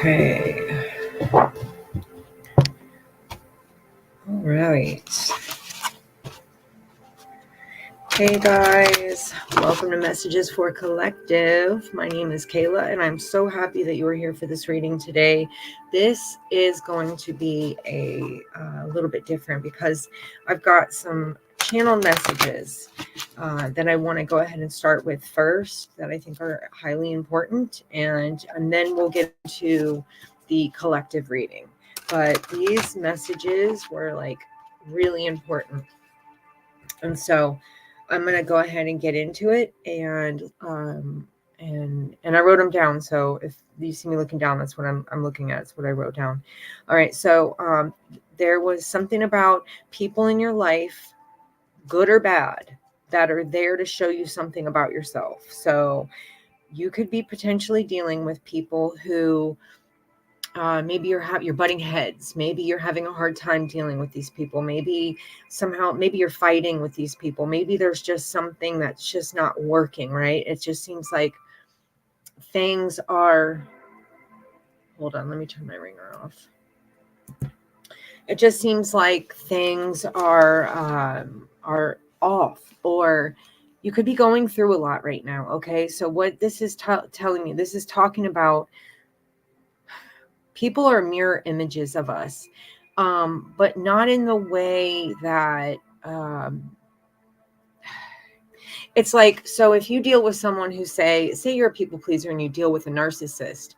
Okay. All right. Hey guys, welcome to Messages for Collective. My name is Kayla, and I'm so happy that you are here for this reading today. This is going to be a little bit different because I've got some channel messages that I want to go ahead and start with first that I think are highly important, and then we'll get into the collective reading. But these messages were like really important, and so I'm going to go ahead and get into it, and I wrote them down. So if you see me looking down, that's what I'm looking at. It's what I wrote down. All right. So there was something about people in your life, good or bad, that are there to show you something about yourself. So you could be potentially dealing with people who maybe you're butting heads. Maybe you're having a hard time dealing with these people. Maybe you're fighting with these people. Maybe there's just something that's just not working, right? It just seems like things are, hold on, let me turn my ringer off. It just seems like things are off, or you could be going through a lot right now. Okay. So what this is telling me, this is talking about people are mirror images of us, but not in the way that it's like, so if you deal with someone who say you're a people pleaser and you deal with a narcissist,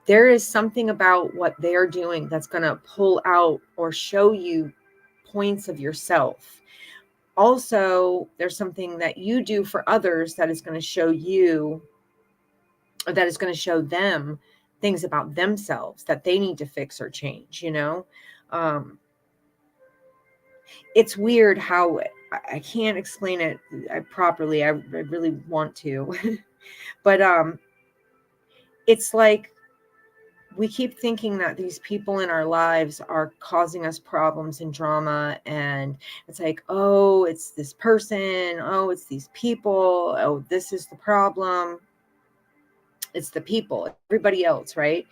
there is something about what they're doing that's going to pull out or show you points of yourself. Also, there's something that you do for others that is going to show you, or that is going to show them things about themselves that they need to fix or change, it's weird how I can't explain it properly. I really want to, but it's like we keep thinking that these people in our lives are causing us problems and drama, and it's like, oh, it's this person, oh, it's these people, oh, this is the problem. It's the people, everybody else, right?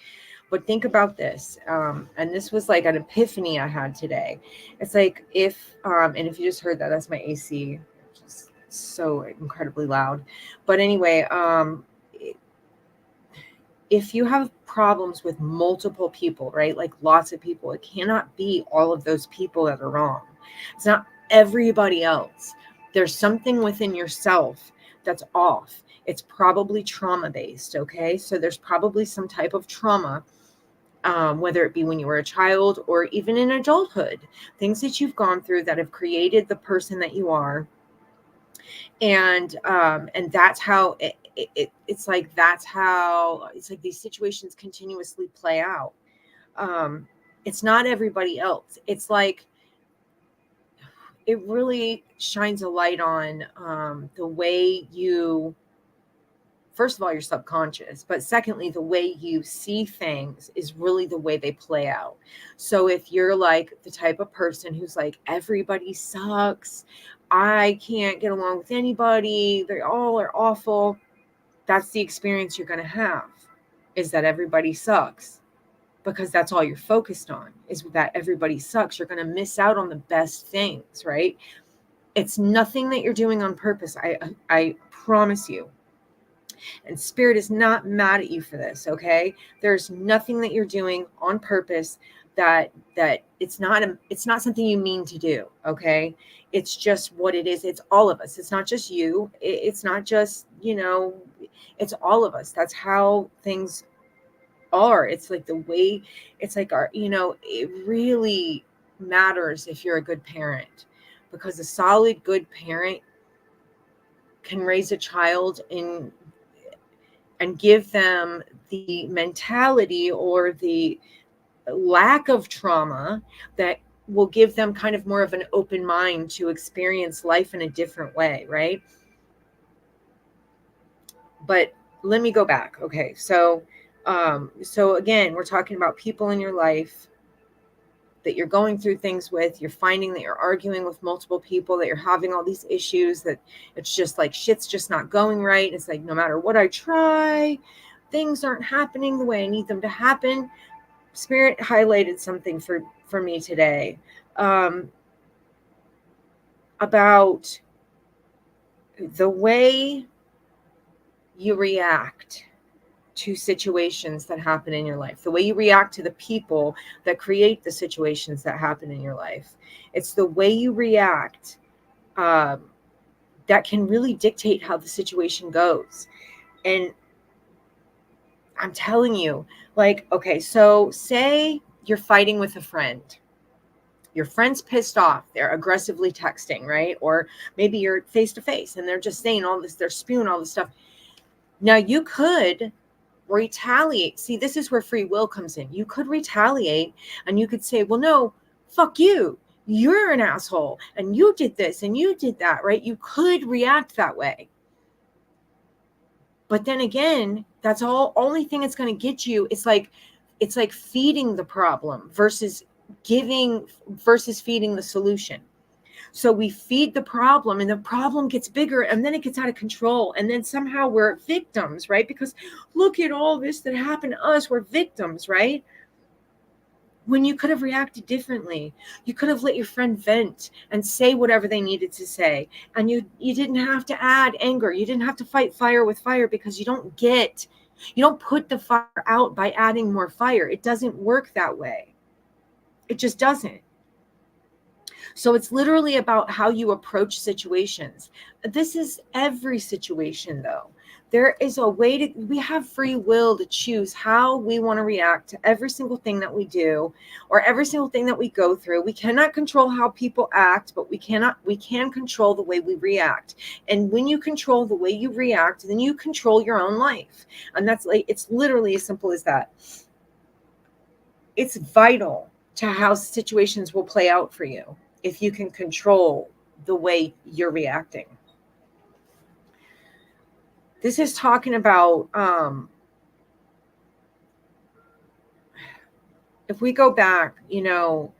But think about this, and this was like an epiphany I had today. It's like and if you just heard that, that's my AC, just so incredibly loud. But anyway, if you have problems with multiple people, right, like lots of people, it cannot be all of those people that are wrong. It's not everybody else. There's something within yourself that's off. It's probably trauma based. Okay. So there's probably some type of trauma, whether it be when you were a child or even in adulthood, things that you've gone through that have created the person that you are. And that's how it's like these situations continuously play out. It's not everybody else. It's like it really shines a light on the way you, first of all, you're subconscious, but secondly, the way you see things is really the way they play out. So if you're like the type of person who's like, everybody sucks, I can't get along with anybody, they all are awful, that's the experience you're going to have, is that everybody sucks. Because that's all you're focused on, is that everybody sucks. You're going to miss out on the best things, right? It's nothing that you're doing on purpose. I promise you. And spirit is not mad at you for this. Okay. There's nothing that you're doing on purpose that it's not something you mean to do. Okay. It's just what it is. It's all of us. It's not just you. It's not just, it's all of us. That's how things are. It's like the way, it's like it really matters if you're a good parent, because a solid good parent can raise a child and give them the mentality or the lack of trauma that will give them kind of more of an open mind to experience life in a different way, right? But let me go back. Okay, so again, we're talking about people in your life that you're going through things with. You're finding that you're arguing with multiple people, that you're having all these issues, that it's just like shit's just not going right. It's like no matter what I try, things aren't happening the way I need them to happen. Spirit highlighted something for me today, about the way you react to situations that happen in your life, the way you react to the people that create the situations that happen in your life. It's the way you react that can really dictate how the situation goes. And I'm telling you, like, okay, so say you're fighting with a friend. Your friend's pissed off. They're aggressively texting, right? Or maybe you're face to face and they're just saying all this, they're spewing all this stuff. Now you could retaliate. See, this is where free will comes in. You could retaliate and you could say, well, no, fuck you. You're an asshole and you did this and you did that, right? You could react that way. But then again, that's only thing it's going to get you. It's like feeding the problem versus feeding the solution. So we feed the problem and the problem gets bigger and then it gets out of control. And then somehow we're victims, right? Because look at all this that happened to us. We're victims, right? When you could have reacted differently. You could have let your friend vent and say whatever they needed to say. And you didn't have to add anger. You didn't have to fight fire with fire, because you don't put the fire out by adding more fire. It doesn't work that way. It just doesn't. So it's literally about how you approach situations. This is every situation, though. There is a way we have free will to choose how we want to react to every single thing that we do or every single thing that we go through. We cannot control how people act, but we can control the way we react. And when you control the way you react, then you control your own life. And it's literally as simple as that. It's vital to how situations will play out for you if you can control the way you're reacting. This is talking about, if we go back, to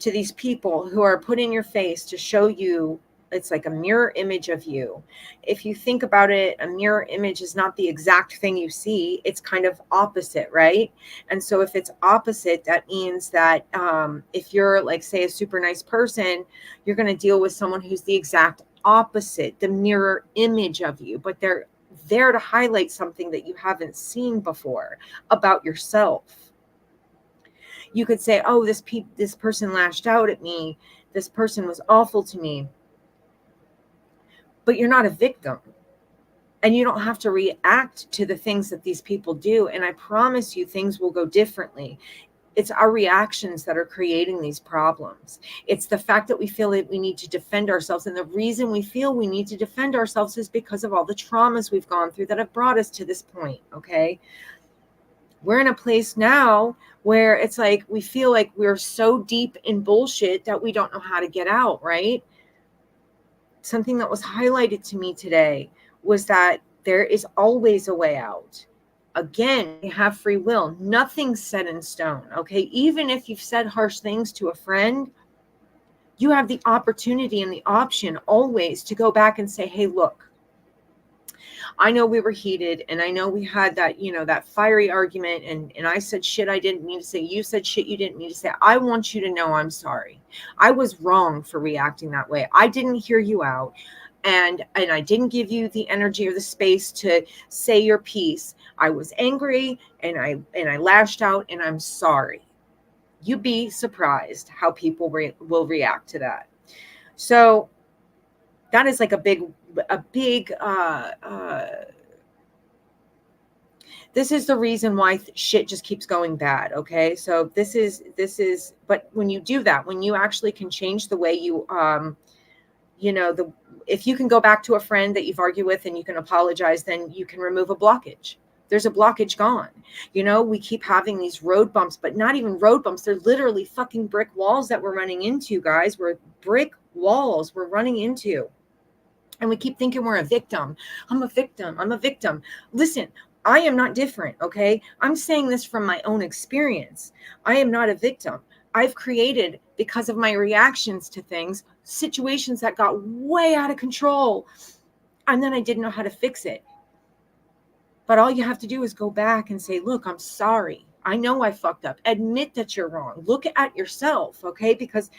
these people who are put in your face to show you, it's like a mirror image of you. If you think about it, a mirror image is not the exact thing you see. It's kind of opposite, right? And so if it's opposite, that means that if you're like, say, a super nice person, you're going to deal with someone who's the exact opposite, the mirror image of you, but they're there to highlight something that you haven't seen before about yourself. You could say, oh, this person lashed out at me. This person was awful to me. But you're not a victim. And you don't have to react to the things that these people do. And I promise you, things will go differently. It's our reactions that are creating these problems. It's the fact that we feel that we need to defend ourselves. And the reason we feel we need to defend ourselves is because of all the traumas we've gone through that have brought us to this point, okay? We're in a place now where it's like we feel like we're so deep in bullshit that we don't know how to get out, right? Something that was highlighted to me today was that there is always a way out. Again, you have free will. Nothing's set in stone, okay? Even if you've said harsh things to a friend, you have the opportunity and the option always to go back and say, hey, look, I know we were heated and I know we had that, that fiery argument and I said shit I didn't mean to say. You said shit you didn't mean to say. I want you to know I'm sorry. I was wrong for reacting that way. I didn't hear you out. And I didn't give you the energy or the space to say your piece. I was angry and I lashed out and I'm sorry. You'd be surprised how people will react to that. So that is like a big this is the reason why shit just keeps going bad. Okay. So this is, but when you do that, when you actually can change the way you, if you can go back to a friend that you've argued with and you can apologize, then you can remove a blockage. There's a blockage gone. We keep having these road bumps, but not even road bumps. They're literally fucking brick walls that we're running into, guys. We're brick walls we're running into. And we keep thinking we're a victim. I'm a victim. I'm a victim. Listen, I am not different, okay? I'm saying this from my own experience. I am not a victim. I've created, because of my reactions to things, situations that got way out of control. And then I didn't know how to fix it. But all you have to do is go back and say, look, I'm sorry. I know I fucked up. Admit that you're wrong. Look at yourself, okay? Because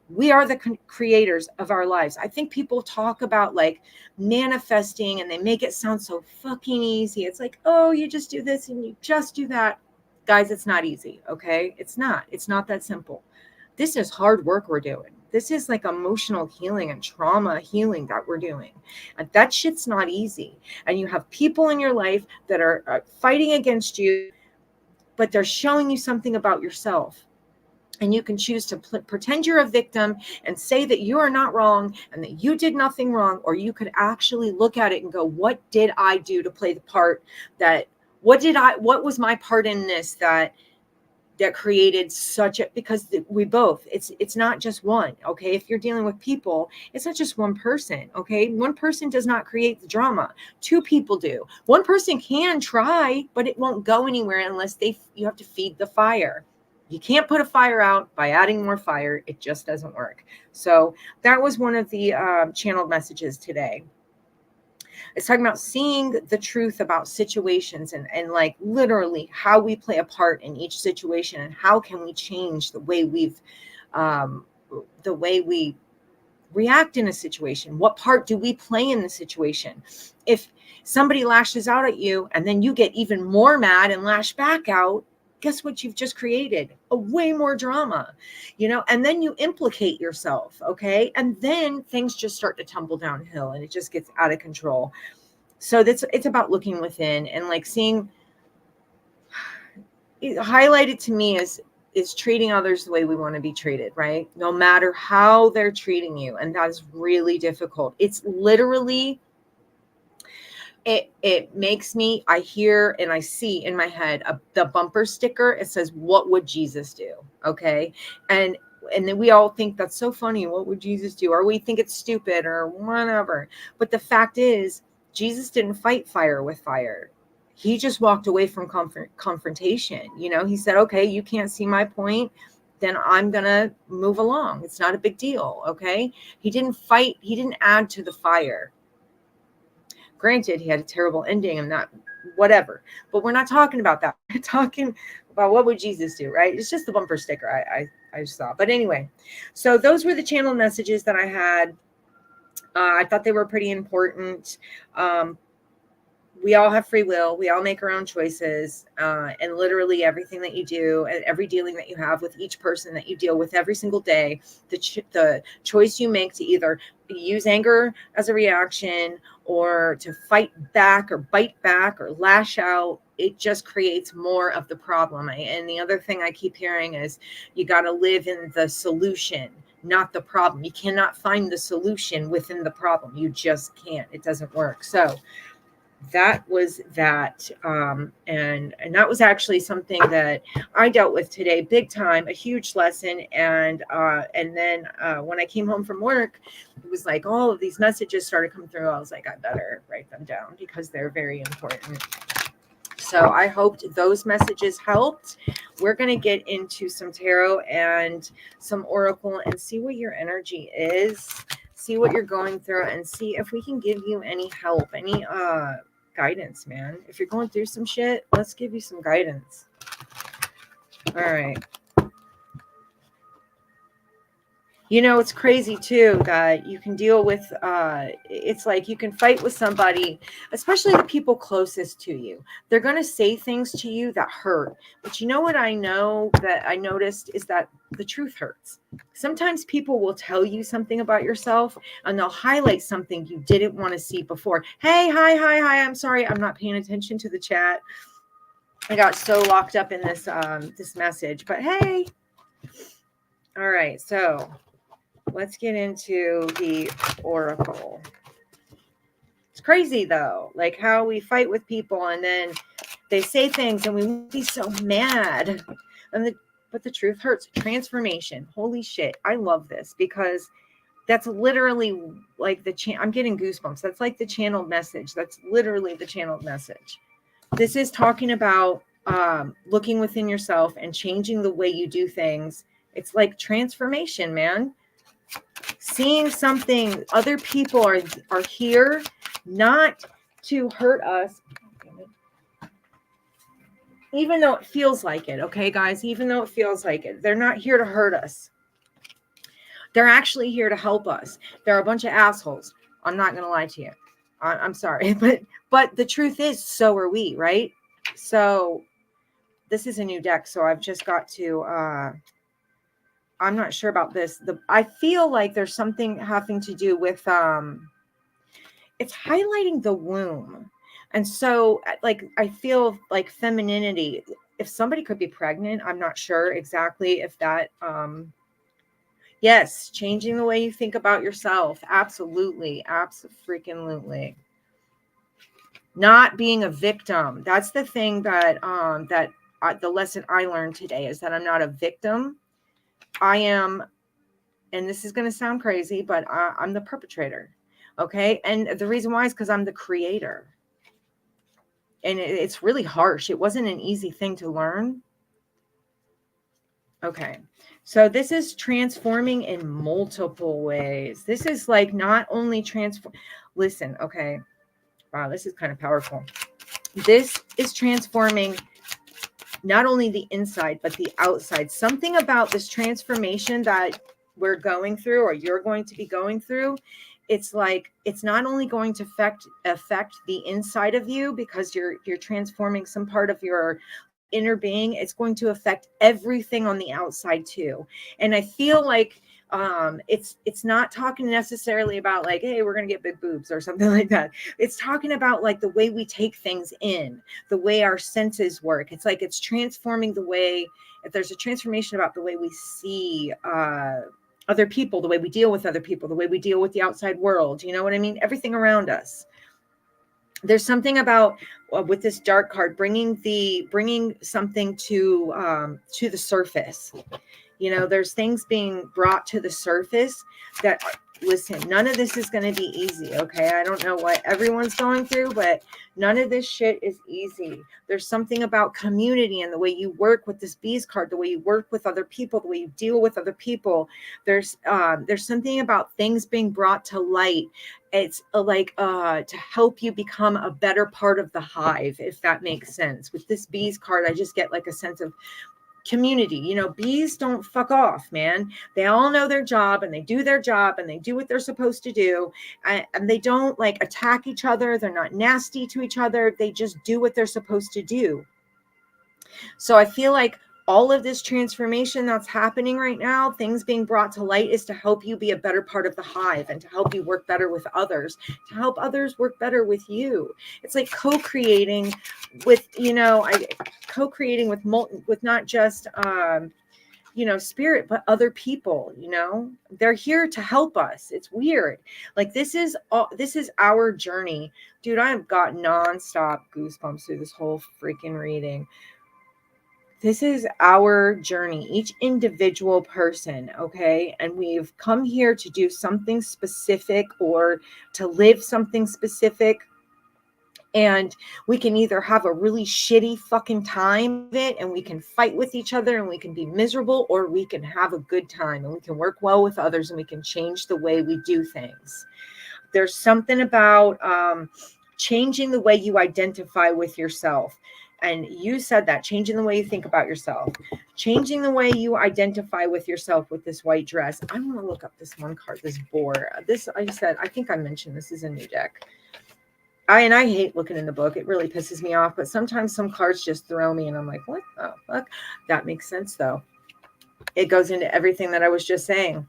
we are the creators of our lives. I think people talk about like manifesting and they make it sound so fucking easy. It's like, oh, you just do this and you just do that. Guys, it's not easy, okay? It's not. It's not that simple. This is hard work we're doing. This is like emotional healing and trauma healing that we're doing. And that shit's not easy. And you have people in your life that are fighting against you, but they're showing you something about yourself. And you can choose to pretend you're a victim and say that you are not wrong and that you did nothing wrong. Or you could actually look at it and go, what did I do to play the part that, what was my part in this that created such a, because we both, it's not just one. Okay. If you're dealing with people, it's not just one person. Okay. One person does not create the drama. Two people do. One person can try, but it won't go anywhere unless you have to feed the fire. You can't put a fire out by adding more fire. It just doesn't work. So that was one of the channeled messages today. It's talking about seeing the truth about situations and like literally how we play a part in each situation and how can we change the way we react in a situation. What part do we play in the situation? If somebody lashes out at you and then you get even more mad and lash back out, guess what you've just created? A way more drama, and then you implicate yourself. Okay. And then things just start to tumble downhill and it just gets out of control. So it's about looking within and like seeing it highlighted to me is treating others the way we want to be treated, right? No matter how they're treating you. And that is really difficult. It's literally, it makes me, I hear and I see in my head the bumper sticker. It says, what would Jesus do? Okay. And then we all think that's so funny. What would Jesus do? Or we think it's stupid or whatever. But the fact is, Jesus didn't fight fire with fire. He just walked away from confrontation. He said, okay, you can't see my point. Then I'm going to move along. It's not a big deal. Okay. He didn't fight. He didn't add to the fire. Granted, he had a terrible ending and that whatever, but we're not talking about that. We're talking about what would Jesus do, right? It's just the bumper sticker I just saw. But anyway, so those were the channel messages that I had. I thought they were pretty important. We all have free will. We all make our own choices. And literally everything that you do and every dealing that you have with each person that you deal with every single day, the choice you make to either use anger as a reaction or to fight back or bite back or lash out, it just creates more of the problem. And the other thing I keep hearing is you got to live in the solution, not the problem. You cannot find the solution within the problem. You just can't. It doesn't work. So that was that. And that was actually something that I dealt with today, big time, a huge lesson. And then when I came home from work, it was like all of these messages started coming through. I was like, I better write them down because they're very important. So I hoped those messages helped. We're going to get into some tarot and some oracle and see what your energy is, see what you're going through, and see if we can give you any help, any guidance, man. If you're going through some shit, let's give you some guidance. All right. It's crazy too that you can deal with, it's like you can fight with somebody, especially the people closest to you. They're going to say things to you that hurt. But you know what I know that I noticed is that the truth hurts. Sometimes people will tell you something about yourself and they'll highlight something you didn't want to see before. Hey, hi. I'm sorry. I'm not paying attention to the chat. I got so locked up in this, this message, but hey. All right. So let's get into the oracle. It's crazy though, like how we fight with people and then they say things and we will be so mad. But the truth hurts. Transformation. Holy shit. I love this because that's literally like I'm getting goosebumps. That's like the channeled message. That's literally the channeled message. This is talking about looking within yourself and changing the way you do things. It's like transformation, man. Seeing something, other people are here not to hurt us. Even though it feels like it, okay, guys? Even though it feels like it. They're not here to hurt us. They're actually here to help us. They're a bunch of assholes. I'm not going to lie to you. I'm sorry. But the truth is, so are we, right? So this is a new deck, so I've just got to I'm not sure about this. I feel like there's something having to do with it's highlighting the womb. And so like I feel like femininity, if somebody could be pregnant, I'm not sure exactly if that yes, changing the way you think about yourself. Absolutely. Absolutely. Not being a victim. That's the thing that the lesson I learned today is that I'm not a victim. I am, and this is going to sound crazy, but I'm the perpetrator. Okay. And the reason why is because I'm the creator. And it's really harsh. It wasn't an easy thing to learn. Okay. So this is transforming in multiple ways. This is like not only transform. Listen, okay. Wow, this is kind of powerful. This is transforming not only the inside, but the outside. Something about this transformation that we're going through, or you're going to be going through, it's like it's not only going to affect the inside of you because you're transforming some part of your inner being, it's going to affect everything on the outside too. And I feel like it's not talking necessarily about like, hey, we're gonna get big boobs or something like that. It's talking about like the way we take things in, the way our senses work. It's like it's transforming the way, if there's a transformation about the way we see other people, the way we deal with other people, the way we deal with the outside world, you know what I mean? Everything around us. There's something about with this dark card bringing something to the surface. You know, there's things being brought to the surface that, listen, none of this is going to be easy. Okay. I don't know what everyone's going through, but none of this shit is easy. There's something about community and the way you work with this bees card, the way you work with other people, the way you deal with other people. There's something about things being brought to light. It's to help you become a better part of the hive, if that makes sense. With this bees card, I just get like a sense of community. You know, bees don't fuck off, man. They all know their job and they do their job and they do what they're supposed to do. And they don't like attack each other. They're not nasty to each other. They just do what they're supposed to do. So I feel like all of this transformation that's happening right now, things being brought to light, is to help you be a better part of the hive and to help you work better with others, to help others work better with you. It's like co-creating with, co-creating with not just, spirit, but other people. They're here to help us. It's weird. Like this is our journey. Dude, I have got nonstop goosebumps through this whole freaking reading. This is our journey, each individual person, okay? And we've come here to do something specific or to live something specific. And we can either have a really shitty fucking time of it and we can fight with each other and we can be miserable, or we can have a good time and we can work well with others and we can change the way we do things. There's something about changing the way you identify with yourself. And you said that, changing the way you think about yourself, changing the way you identify with yourself with this white dress. I'm going to look up this one card, this boar. I think I mentioned this is a new deck. I hate looking in the book. It really pisses me off. But sometimes some cards just throw me and I'm like, what the fuck? That makes sense though. It goes into everything that I was just saying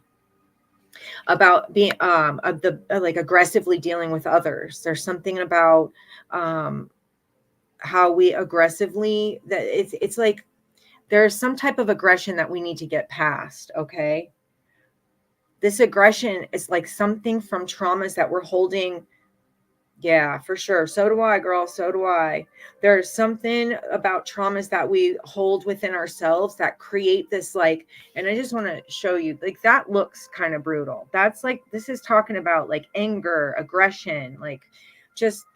about being like aggressively dealing with others. There's something about how we aggressively, that it's like there's some type of aggression that we need to get past. Okay, this aggression is like something from traumas that we're holding. Yeah, for sure. So do I, girl. So do I. There's something about traumas that we hold within ourselves that create this and I just want to show you, like, that looks kind of brutal. That's like, this is talking about like anger, aggression, like just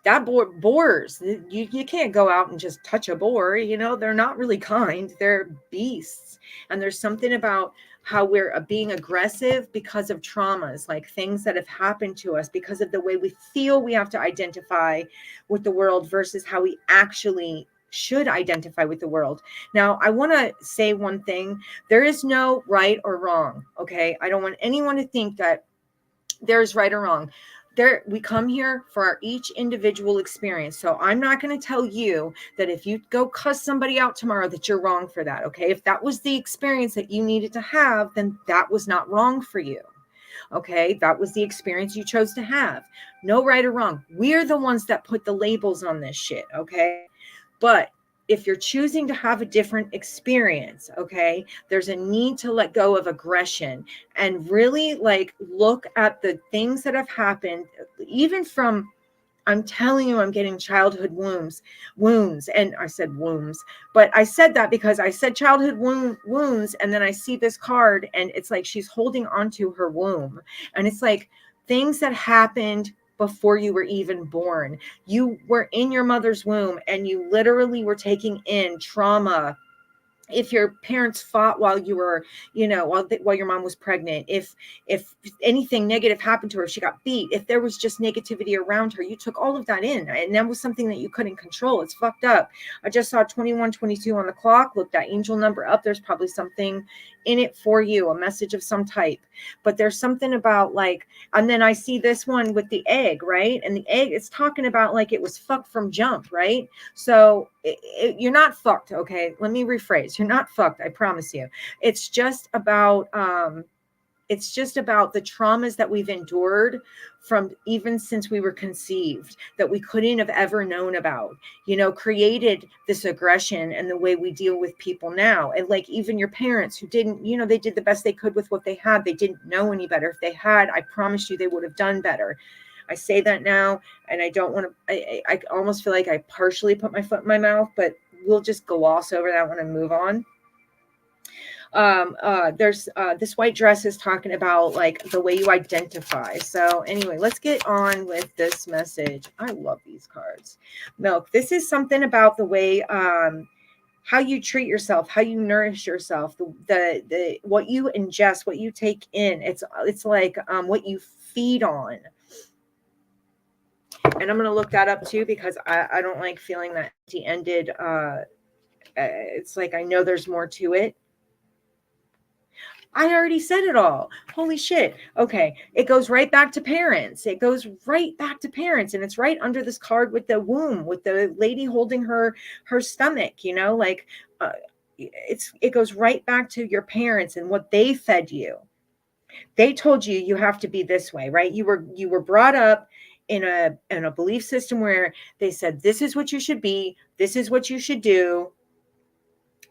that boars, you can't go out and just touch a boar. They're not really kind. They're beasts. And there's something about how we're being aggressive because of traumas, like things that have happened to us, because of the way we feel we have to identify with the world versus how we actually should identify with the world. Now, I want to say one thing. There is no right or wrong. Okay. I don't want anyone to think that there's right or wrong. We come here for our each individual experience. So I'm not going to tell you that if you go cuss somebody out tomorrow that you're wrong for that. Okay. If that was the experience that you needed to have, then that was not wrong for you. Okay. That was the experience you chose to have. No right or wrong. We're the ones that put the labels on this shit. Okay. But if you're choosing to have a different experience, okay, there's a need to let go of aggression and really like look at the things that have happened, even from, I'm telling you, I'm getting childhood wounds. And I said wombs, but I said that because I said childhood wounds. And then I see this card and it's like, she's holding onto her womb. And it's like things that happened before you were even born. You were in your mother's womb and you literally were taking in trauma. If your parents fought while you were, while your mom was pregnant, if anything negative happened to her, she got beat, if there was just negativity around her, you took all of that in, and that was something that you couldn't control. It's fucked up. I just saw 2122 on the clock. Look that angel number up. There's probably something in it for you, a message of some type. But there's something about like, and then I see this one with the egg, right? And the egg, it's talking about like it was fucked from jump, right? So you're not fucked. Okay. Let me rephrase. You're not fucked. I promise you. It's just about the traumas that we've endured from even since we were conceived that we couldn't have ever known about, created this aggression and the way we deal with people now. And like even your parents who didn't, they did the best they could with what they had. They didn't know any better. If they had, I promise you they would have done better. I say that now, and I don't want to, I almost feel like I partially put my foot in my mouth, but we'll just gloss over that one and move on. There's this white dress is talking about like the way you identify. So anyway, let's get on with this message. I love these cards. Milk. This is something about the way, how you treat yourself, how you nourish yourself, the what you ingest, what you take in. It's like what you feed on. And I'm going to look that up too, because I don't like feeling that empty-ended. It's like, I know there's more to it. I already said it all. Holy shit. Okay. It goes right back to parents. It goes right back to parents. And it's right under this card with the womb, with the lady holding her stomach, like it goes right back to your parents and what they fed you. They told you you have to be this way, right? You were brought up in a belief system where they said, this is what you should be. This is what you should do.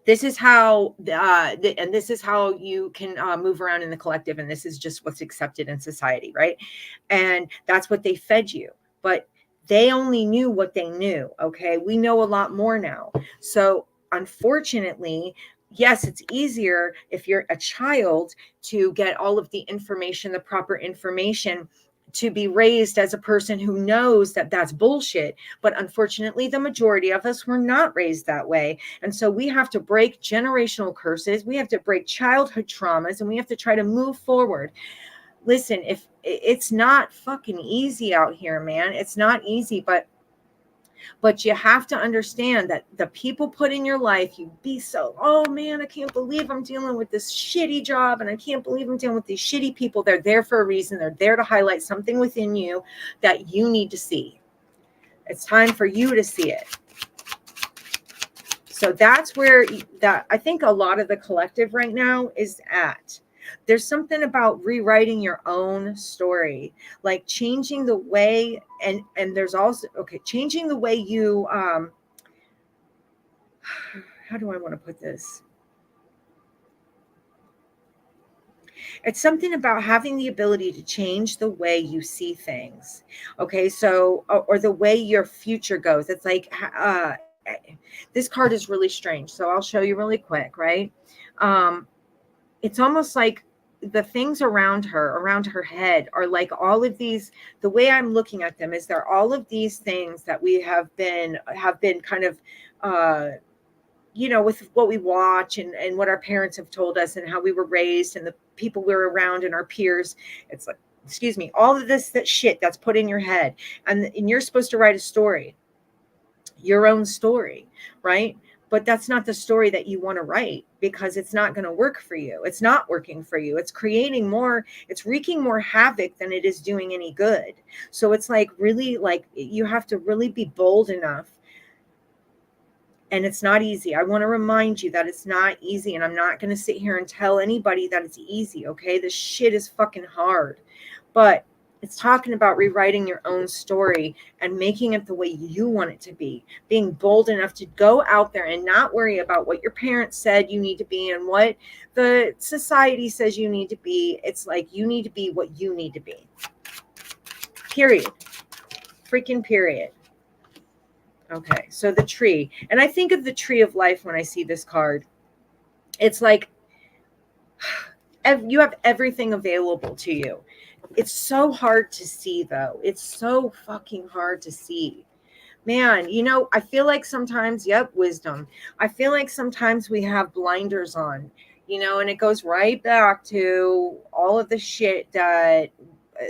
This is how, and this is how you can move around in the collective. And this is just what's accepted in society, right? And that's what they fed you. But they only knew what they knew. Okay. We know a lot more now. So unfortunately, yes, it's easier if you're a child to get all of the information, the proper information, to be raised as a person who knows that that's bullshit. But unfortunately, the majority of us were not raised that way. And so we have to break generational curses. We have to break childhood traumas, and we have to try to move forward. Listen, if it's not fucking easy out here, man, it's not easy, but you have to understand that the people put in your life, you be so, oh man, I can't believe I'm dealing with this shitty job, and I can't believe I'm dealing with these shitty people. They're there for a reason. They're there to highlight something within you that you need to see. It's time for you to see it. So that's where I think a lot of the collective right now is at. There's something about rewriting your own story, like changing the way, and there's also, changing the way you, how do I want to put this? It's something about having the ability to change the way you see things. Okay. So, or the way your future goes. It's like, this card is really strange. So I'll show you really quick, right? It's almost like the things around her head are like all of these, the way I'm looking at them is they're all of these things that we have been kind of, with what we watch and what our parents have told us and how we were raised and the people we were around and our peers. It's like, excuse me, all of this, that shit that's put in your head. And you're supposed to write a story, your own story, right? But that's not the story that you want to write, because it's not going to work for you. It's not working for you. It's creating more, it's wreaking more havoc than it is doing any good. So it's like, really, like, you have to really be bold enough. And it's not easy. I want to remind you that it's not easy. And I'm not going to sit here and tell anybody that it's easy. Okay. This shit is fucking hard. But it's talking about rewriting your own story and making it the way you want it to be. Being bold enough to go out there and not worry about what your parents said you need to be and what the society says you need to be. It's like, you need to be what you need to be. Period. Freaking period. Okay, so the tree. And I think of the tree of life when I see this card. It's like you have everything available to you. It's so hard to see, though. It's so fucking hard to see. Man, I feel like sometimes, wisdom. I feel like sometimes we have blinders on, and it goes right back to all of the shit that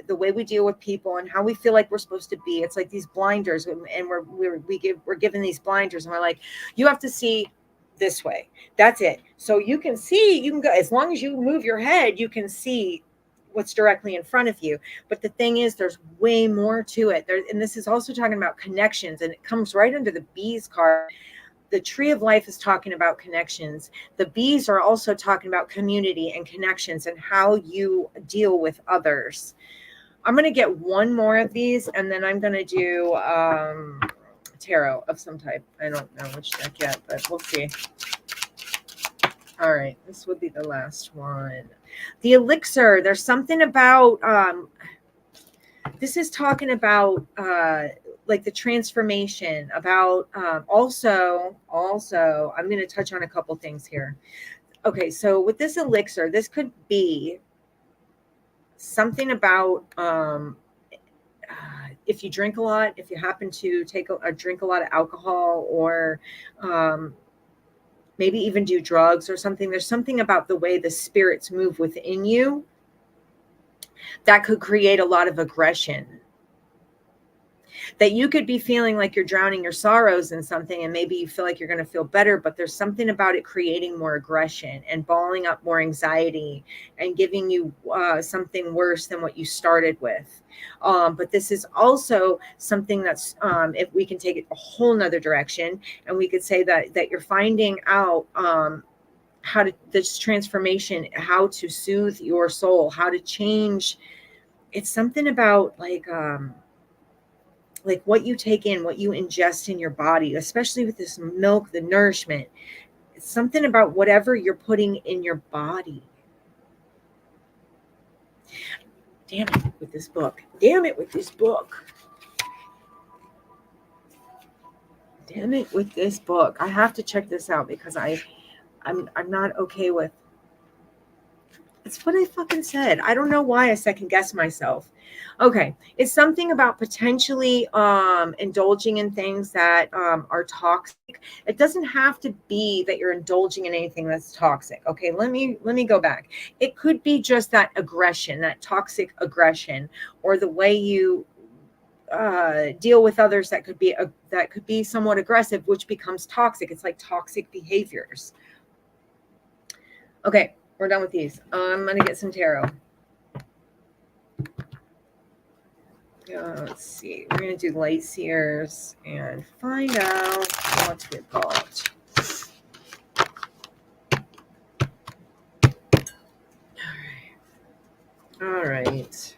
the way we deal with people and how we feel like we're supposed to be. It's like these blinders, and we're given these blinders, and we're like, you have to see this way. That's it. So you can go, as long as you move your head, you can see what's directly in front of you. But the thing is, there's way more to it. And this is also talking about connections, and it comes right under the bees card. The tree of life is talking about connections. The bees are also talking about community and connections and how you deal with others. I'm going to get one more of these, and then I'm going to do tarot of some type. I don't know which deck yet, but we'll see. All right, this would be the last one. The elixir. There's something about this is talking about like the transformation, about also I'm going to touch on a couple things here. Okay, so with this elixir, this could be something about if you drink a lot, if you happen to drink a lot of alcohol, or maybe even do drugs or something. There's something about the way the spirits move within you that could create a lot of aggression. That you could be feeling like you're drowning your sorrows in something, and maybe you feel like you're going to feel better, but there's something about it creating more aggression and balling up more anxiety and giving you something worse than what you started with. But this is also something that's, if we can take it a whole nother direction, and we could say that you're finding out this transformation, how to soothe your soul, how to change. It's something about like what you take in, what you ingest in your body, especially with this milk, the nourishment. It's something about whatever you're putting in your body. Damn it with this book. Damn it with this book. Damn it with this book. I have to check this out because I'm not okay with. It's what I fucking said. I don't know why I second guess myself. Okay. It's something about potentially indulging in things that are toxic. It doesn't have to be that you're indulging in anything that's toxic. Okay, let me go back. It could be just that aggression, that toxic aggression, or the way you deal with others that could be somewhat aggressive, which becomes toxic. It's like toxic behaviors. Okay. We're done with these. I'm going to get some tarot. Let's see. We're going to do light seers and find out what we've got. All right.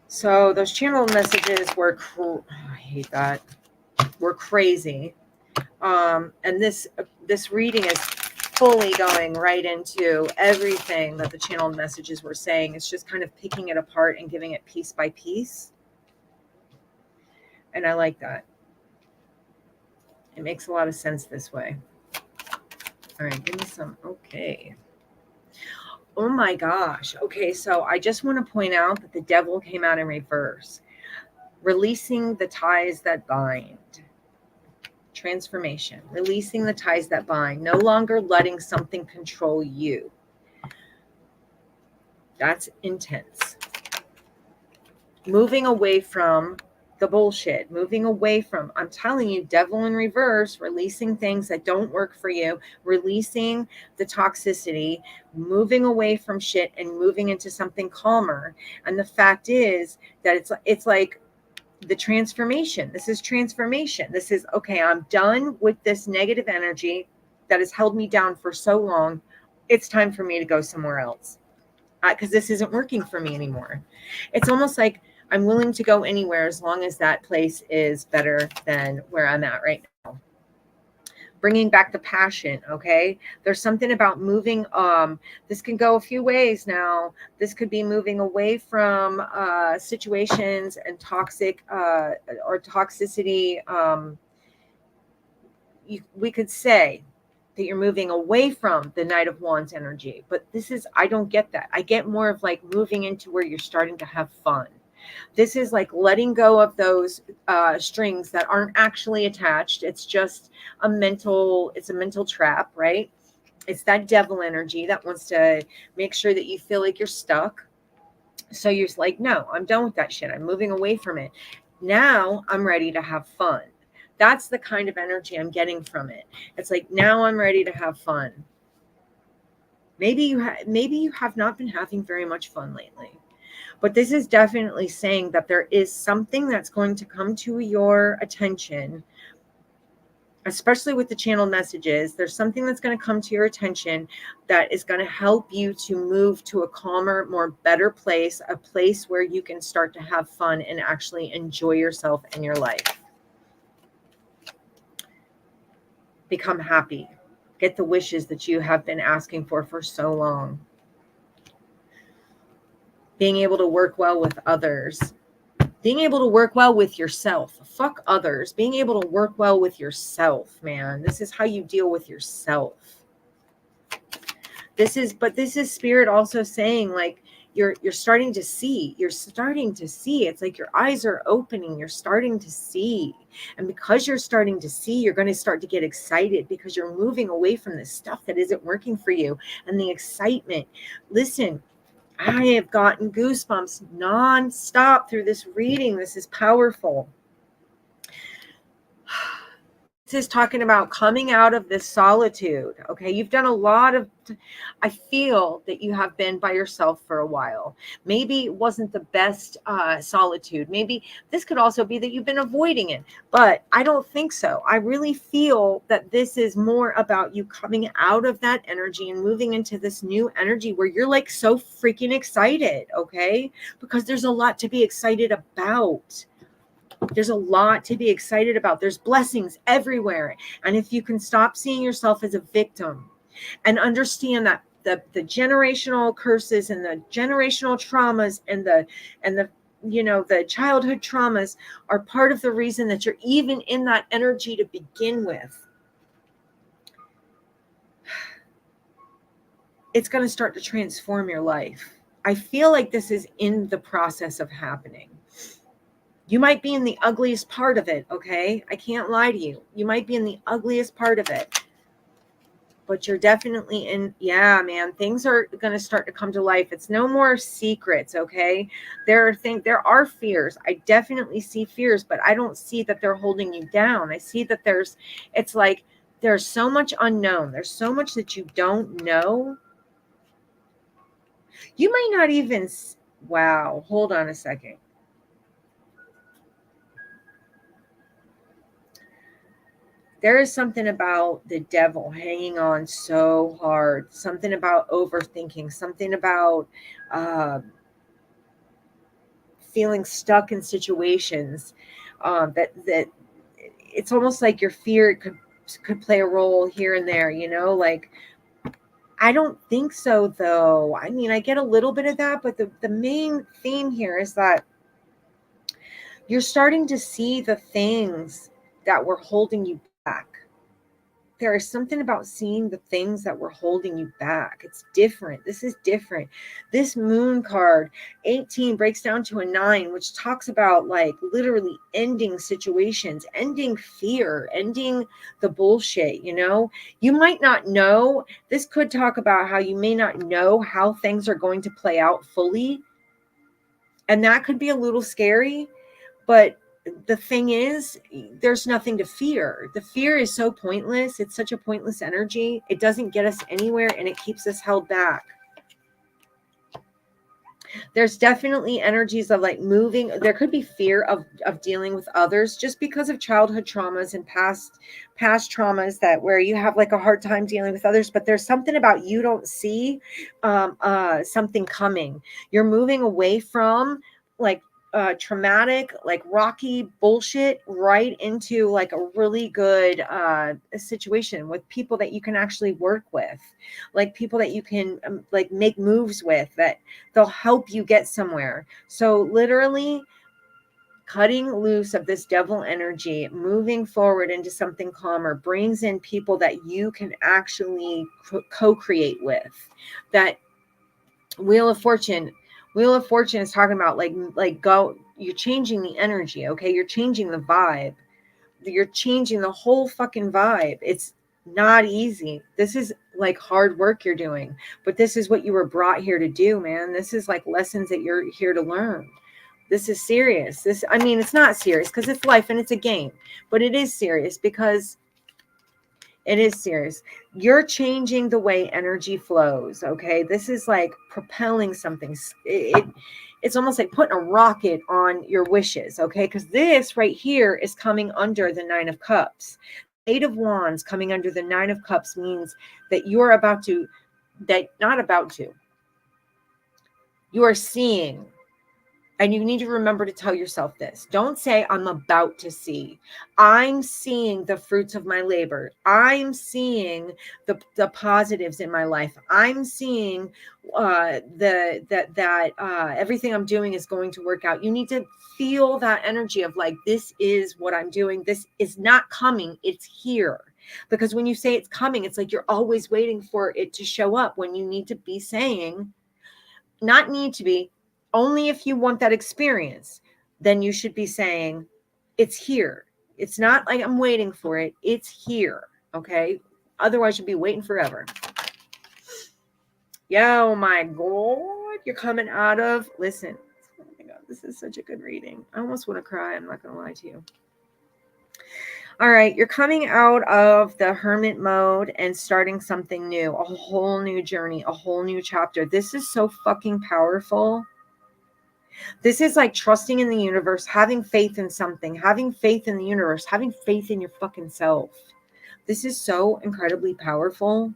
So those channel messages were, I hate that. Were crazy. And this reading is fully going right into everything that the channeled messages were saying. It's just kind of picking it apart and giving it piece by piece. And I like that. It makes a lot of sense this way. All right, give me some. Okay. Oh my gosh. Okay, so I just want to point out that the devil came out in reverse. Releasing the ties that bind. Transformation. Releasing the ties that bind. No longer letting something control you. That's intense. Moving away from the bullshit, moving away from, I'm telling you, devil in reverse, releasing things that don't work for you, releasing the toxicity, moving away from shit and moving into something calmer. And the fact is that it's like the transformation. This is transformation. This is, okay, I'm done with this negative energy that has held me down for so long. It's time for me to go somewhere else, because this isn't working for me anymore. It's almost like I'm willing to go anywhere as long as that place is better than where I'm at right now. Bringing back the passion, okay? There's something about moving. This can go a few ways now. This could be moving away from situations and toxic or toxicity. We could say that you're moving away from the Knight of Wands energy, but this is, I don't get that. I get more of like moving into where you're starting to have fun. This is like letting go of those strings that aren't actually attached. It's just it's a mental trap, right? It's that devil energy that wants to make sure that you feel like you're stuck. So you're just like, no, I'm done with that shit. I'm moving away from it. Now I'm ready to have fun. That's the kind of energy I'm getting from it. It's like, now I'm ready to have fun. Maybe you have not been having very much fun lately. But this is definitely saying that there is something that's going to come to your attention, especially with the channel messages. There's something that's going to come to your attention that is going to help you to move to a calmer, more better place, a place where you can start to have fun and actually enjoy yourself and your life. Become happy. Get the wishes that you have been asking for so long. Being able to work well with others. Being able to work well with yourself. Fuck others. Being able to work well with yourself, man. This is how you deal with yourself. This is spirit also saying, like, you're starting to see. It's like your eyes are opening. You're starting to see. And because you're starting to see, you're going to start to get excited because you're moving away from the stuff that isn't working for you. And the excitement. Listen, I have gotten goosebumps nonstop through this reading. This is powerful. This is talking about coming out of this solitude. Okay, you've done a lot of, I feel that you have been by yourself for a while. Maybe it wasn't the best solitude. Maybe this could also be that you've been avoiding it, but I don't think so. I really feel that this is more about you coming out of that energy and moving into this new energy where you're like so freaking excited. Okay, because there's a lot to be excited about. There's a lot to be excited about. There's blessings everywhere. And if you can stop seeing yourself as a victim and understand that the generational curses and the generational traumas and the the childhood traumas are part of the reason that you're even in that energy to begin with, it's going to start to transform your life. I feel like this is in the process of happening. You might be in the ugliest part of it, okay? I can't lie to you. You might be in the ugliest part of it. But you're definitely in, yeah, man, things are going to start to come to life. It's no more secrets, okay? There are fears. I definitely see fears, but I don't see that they're holding you down. I see that it's like there's so much unknown. There's so much that you don't know. You might not even, wow, hold on a second. There is something about the devil hanging on so hard, something about overthinking, something about feeling stuck in situations that it's almost like your fear could play a role here and there, like, I don't think so, though. I mean, I get a little bit of that, but the main theme here is that you're starting to see the things that were holding you back. there is something about seeing the things that were holding you back. It's different. This is different. This moon card, 18, breaks down to a 9, which talks about like literally ending situations, ending fear, ending the bullshit, you know? You might not know. This could talk about how you may not know how things are going to play out fully. And that could be a little scary, but the thing is, there's nothing to fear. The fear is so pointless. It's such a pointless energy. It doesn't get us anywhere, and it keeps us held back. There's definitely energies of like moving. There could be fear of dealing with others just because of childhood traumas and past traumas, that where you have like a hard time dealing with others, but there's something about you don't see something coming. You're moving away from like traumatic, like rocky bullshit, right into like a really good situation with people that you can actually work with, like people that you can like make moves with, that they'll help you get somewhere. So literally cutting loose of this devil energy, moving forward into something calmer, brings in people that you can actually co-create with. That Wheel of Fortune is talking about like go, you're changing the energy, okay? You're changing the vibe. You're changing the whole fucking vibe. It's not easy. This is like hard work you're doing, but this is what you were brought here to do, man. This is like lessons that you're here to learn. This is serious. I mean, it's not serious because it's life and it's a game, but it is serious because it is serious. You're changing the way energy flows, okay? This is like propelling something. It's almost like putting a rocket on your wishes, okay? Because this right here is coming under the 9 of Cups. 8 of Wands coming under the 9 of Cups means that you are seeing. And you need to remember to tell yourself this. Don't say, I'm about to see. I'm seeing the fruits of my labor. I'm seeing the positives in my life. I'm seeing everything I'm doing is going to work out. You need to feel that energy of like, this is what I'm doing. This is not coming. It's here. Because when you say it's coming, it's like you're always waiting for it to show up, when you need to be saying, not need to be, only if you want that experience, then you should be saying, it's here. It's not like I'm waiting for it. It's here. Okay. Otherwise, you'll be waiting forever. Oh my God. You're coming out of, listen. Oh my God. This is such a good reading. I almost want to cry. I'm not going to lie to you. All right. You're coming out of the hermit mode and starting something new, a whole new journey, a whole new chapter. This is so fucking powerful. This is like trusting in the universe, having faith in something, having faith in the universe, having faith in your fucking self. This is so incredibly powerful.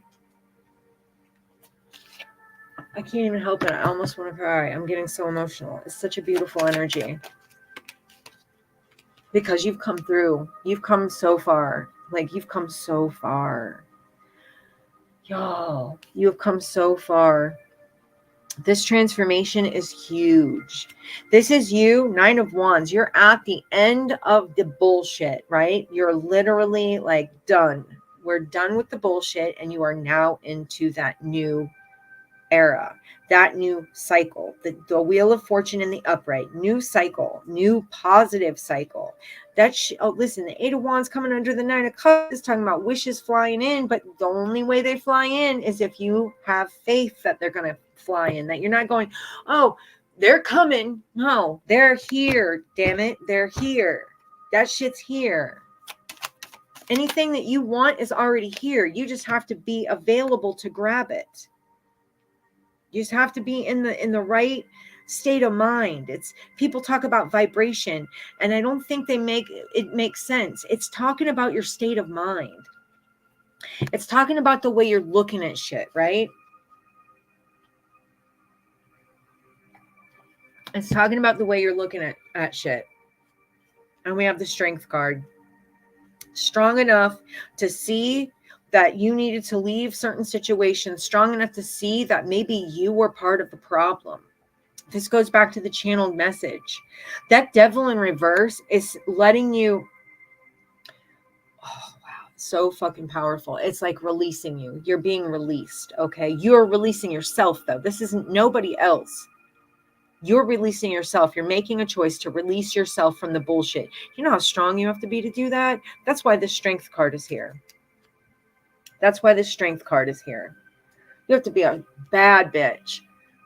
I can't even help it. I almost want to cry. I'm getting so emotional. It's such a beautiful energy. Because you've come through. You've come so far. Like, you've come so far. Y'all, you have come so far. This transformation is huge. This is you, 9 of Wands. You're at the end of the bullshit, right? You're literally like done. We're done with the bullshit, and you are now into that new era, that new cycle, the Wheel of Fortune in the upright, new cycle, new positive cycle. Listen, the 8 of Wands coming under the 9 of Cups is talking about wishes flying in, but the only way they fly in is if you have faith that they're going to fly in, that you're not going, oh, they're coming. No, they're here. Damn it. They're here. That shit's here. Anything that you want is already here. You just have to be available to grab it. You just have to be in the right state of mind. It's, people talk about vibration, and I don't think they make sense. It's talking about your state of mind. It's talking about the way you're looking at shit, right? It's talking about the way you're looking at shit. And we have the Strength card. Strong enough to see that you needed to leave certain situations, strong enough to see that maybe you were part of the problem. This goes back to the channeled message. That devil in reverse is letting you, oh wow, So fucking powerful. It's like releasing you. You're being released, okay? You're releasing yourself, though. This isn't nobody else. You're releasing yourself. You're making a choice to release yourself from the bullshit. You know how strong you have to be to do that? That's why the strength card is here. That's why the strength card is here. You have to be a bad bitch.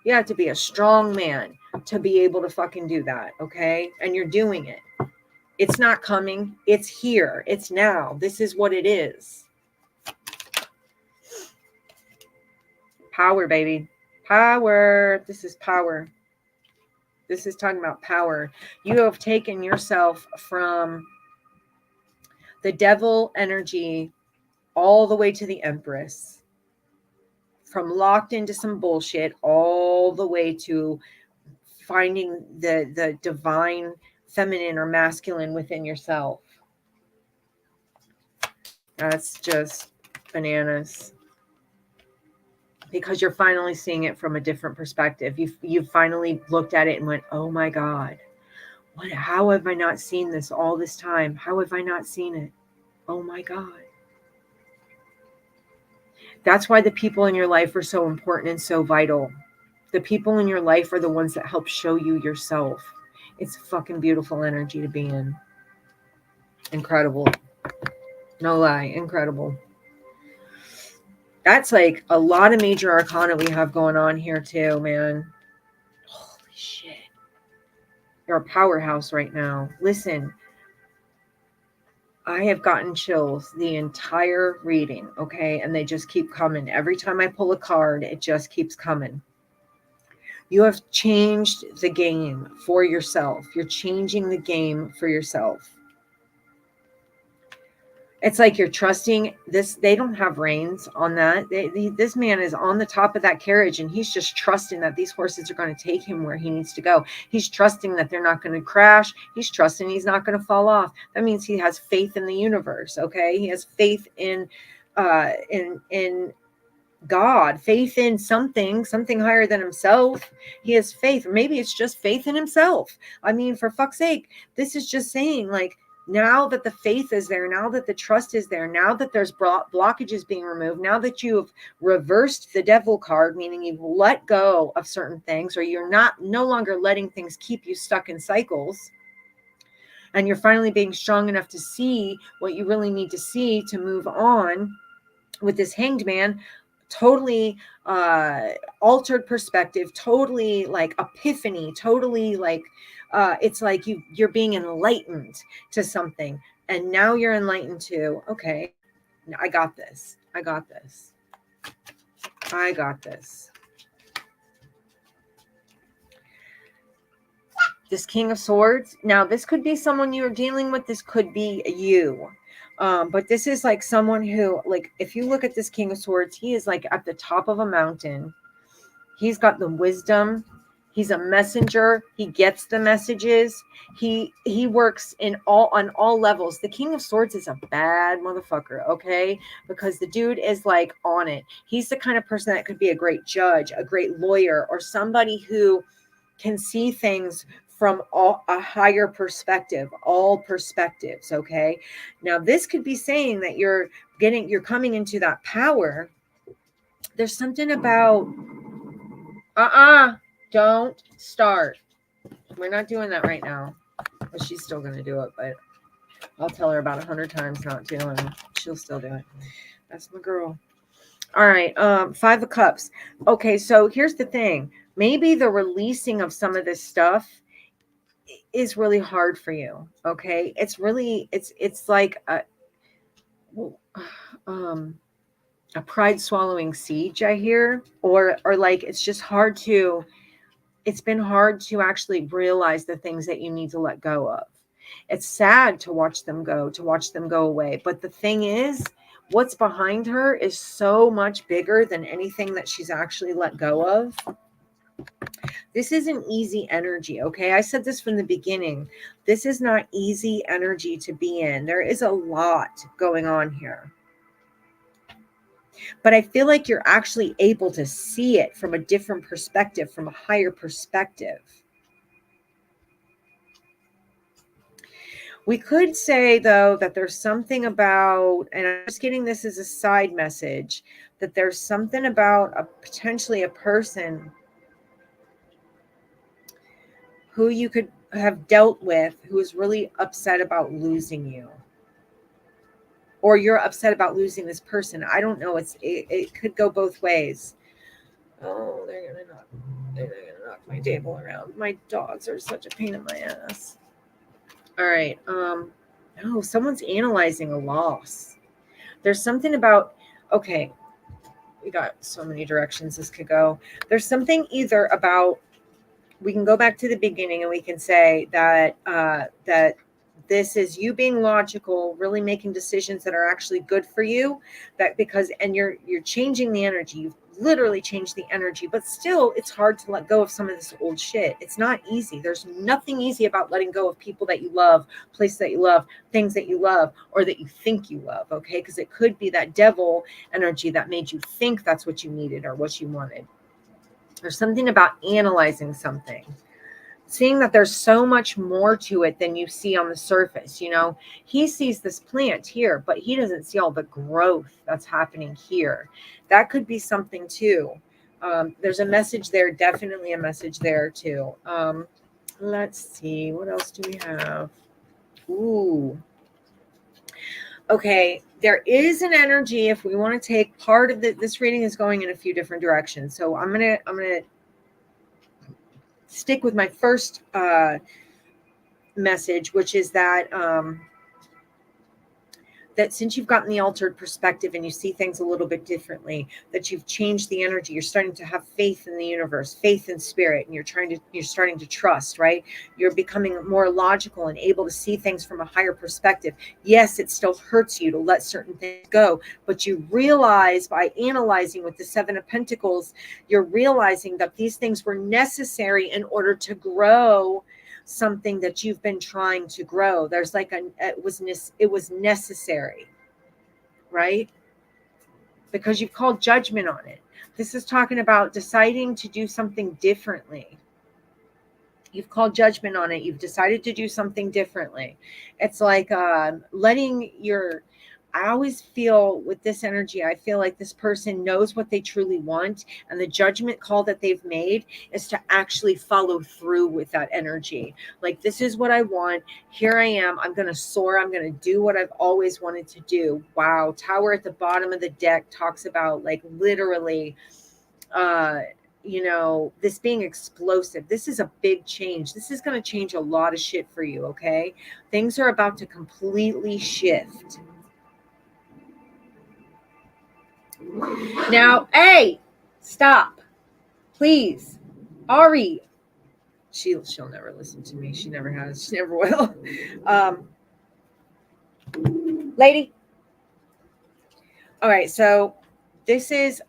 You have to be a strong man to be able to fucking do that, okay? And you're doing it. It's not coming. It's here. It's now. This is what it is. Power, baby. Power. This is power. This is talking about power. You have taken yourself from the devil energy all the way to the Empress. From locked into some bullshit all the way to finding the divine feminine or masculine within yourself. That's just bananas. Because you're finally seeing it from a different perspective. You've finally looked at it and went, oh my God, how have I not seen this all this time? How have I not seen it? Oh my God. That's why the people in your life are so important and so vital. The people in your life are the ones that help show you yourself. It's fucking beautiful energy to be in. Incredible. No lie, incredible. That's like a lot of major arcana we have going on here too, man. Holy shit. You're a powerhouse right now. Listen, I have gotten chills the entire reading, okay? And they just keep coming. Every time I pull a card, it just keeps coming. You have changed the game for yourself. You're changing the game for yourself. It's like you're trusting this. They don't have reins on that. This man is on the top of that carriage, and he's just trusting that these horses are going to take him where he needs to go. He's trusting that they're not going to crash. He's trusting he's not going to fall off. That means he has faith in the universe. Okay, he has faith in God, faith in something higher than himself. He has faith. Maybe it's just faith in himself. I mean, for fuck's sake, this is just saying, like, now that the faith is there, now that the trust is there, now that there's blockages being removed, now that you've reversed the devil card, meaning you've let go of certain things, or you're no longer letting things keep you stuck in cycles, and you're finally being strong enough to see what you really need to see to move on with this Hanged Man. Totally altered perspective, totally like epiphany, totally like it's like you're being enlightened to something, and now you're enlightened to, okay, I got this. I got this. I got this. This King of Swords. Now, this could be someone you're dealing with. This could be you. But this is like someone who, like, if you look at this King of Swords, he is like at the top of a mountain. He's got the wisdom. He's a messenger. He gets the messages. He works on all levels. The King of Swords is a bad motherfucker, okay? Because the dude is like on it. He's the kind of person that could be a great judge, a great lawyer, or somebody who can see things from a higher perspective, all perspectives, okay? Now, this could be saying that you're coming into that power. There's something about, don't start. We're not doing that right now. Well, she's still going to do it, but I'll tell her about 100 times not to, and she'll still do it. That's my girl. All right, 5 of Cups. Okay, so here's the thing. Maybe the releasing of some of this stuff is really hard for you, okay? It's really, it's like a pride swallowing siege, I hear, or like it's just hard to, it's been hard to actually realize the things that you need to let go of. It's sad to watch them go away. But the thing is, what's behind her is so much bigger than anything that she's actually let go of. This isn't easy energy, okay? I said this from the beginning. This is not easy energy to be in. There is a lot going on here. But I feel like you're actually able to see it from a different perspective, from a higher perspective. We could say, though, that there's something about, and I'm just getting this as a side message, that there's something about potentially a person who you could have dealt with who is really upset about losing you. Or you're upset about losing this person. I don't know. It could go both ways. Oh, they're gonna knock my table around. My dogs are such a pain in my ass. All right. Oh, someone's analyzing a loss. There's something about, okay, we got so many directions this could go. There's something either about, we can go back to the beginning and we can say that that this is you being logical, really making decisions that are actually good for you, that because, and you're changing the energy. You've literally changed the energy, but still it's hard to let go of some of this old shit. It's not easy. There's nothing easy about letting go of people that you love, places that you love, things that you love, or that you think you love. Okay, because it could be that devil energy that made you think that's what you needed or what you wanted. There's something about analyzing something, seeing that there's so much more to it than you see on the surface. You know, he sees this plant here, but he doesn't see all the growth that's happening here. That could be something too. There's a message there, definitely a message there too. Let's see, what else do we have? Ooh. Okay, there is an energy. If we want to take part of this reading is going in a few different directions. So I'm gonna stick with my first message, which is that that since you've gotten the altered perspective and you see things a little bit differently, that you've changed the energy. You're starting to have faith in the universe, faith in spirit, and you're starting to trust, right? You're becoming more logical and able to see things from a higher perspective. Yes, it still hurts you to let certain things go, but you realize by analyzing with the Seven of Pentacles, you're realizing that these things were necessary in order to grow something that you've been trying to grow. There's like it was necessary, right? Because you've called judgment on it. This is talking about deciding to do something differently. You've called judgment on it. You've decided to do something differently. It's like letting your, I always feel with this energy, I feel like this person knows what they truly want, and the judgment call that they've made is to actually follow through with that energy. Like, this is what I want. Here I am. I'm going to soar. I'm going to do what I've always wanted to do. Wow. Tower at the bottom of the deck talks about, like, literally, you know, this being explosive. This is a big change. This is going to change a lot of shit for you. Okay. Things are about to completely shift. Now, hey, stop, please. Ari, she'll never listen to me. She never has. She never will. Lady. All right, so this is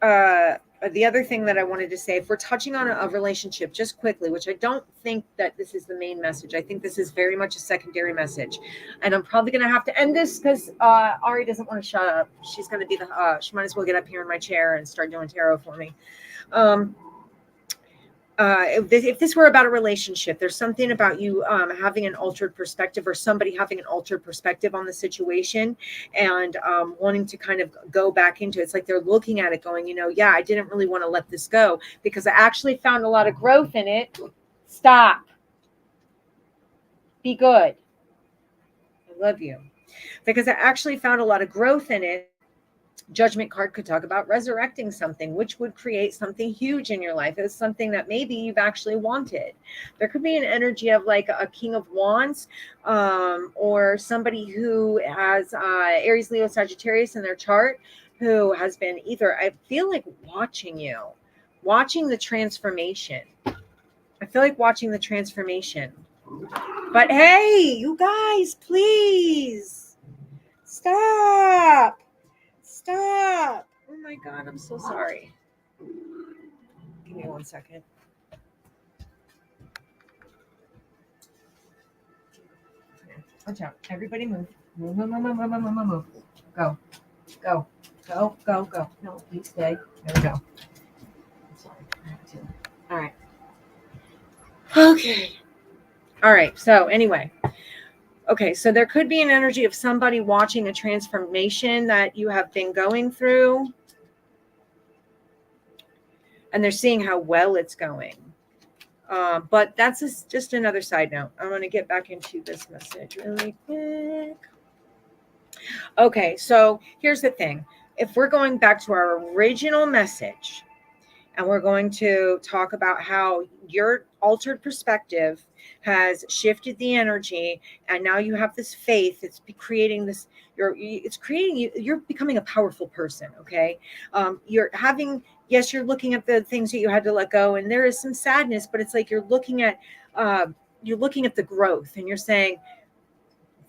the other thing that I wanted to say. If we're touching on a relationship just quickly, which I don't think that this is the main message. I think this is very much a secondary message. And I'm probably going to have to end this because Ari doesn't want to shut up. She's going to be she might as well get up here in my chair and start doing tarot for me. If this were about a relationship, there's something about you having an altered perspective, or somebody having an altered perspective on the situation, and wanting to kind of go back into it. It's like they're looking at it going, you know, yeah, I didn't really want to let this go because I actually found a lot of growth in it. Stop. Be good. I love you. Because I actually found a lot of growth in it. Judgment card could talk about resurrecting something, which would create something huge in your life. It's something that maybe you've actually wanted. There could be an energy of like a King of Wands, or somebody who has Aries, Leo, Sagittarius in their chart, who has been either, I feel like watching the transformation. I feel like watching the transformation. But hey, you guys, please stop. Stop. Oh my God, I'm so sorry. Give me 1 second. Watch out. Everybody move. Move. Go. No, please stay. There we go. I'm sorry. I have to. All right. Okay. All right. So anyway, Okay, so there could be an energy of somebody watching a transformation that you have been going through, and they're seeing how well it's going. But that's just another side note. I want to get back into this message really quick. Okay, so here's the thing. If we're going back to our original message, and we're going to talk about how your altered perspective has shifted the energy, and now you have this faith. It's creating this. It's creating you. You're becoming a powerful person. Okay, you're having. Yes, you're looking at the things that you had to let go, and there is some sadness, but it's like uh, you're looking at the growth, and you're saying,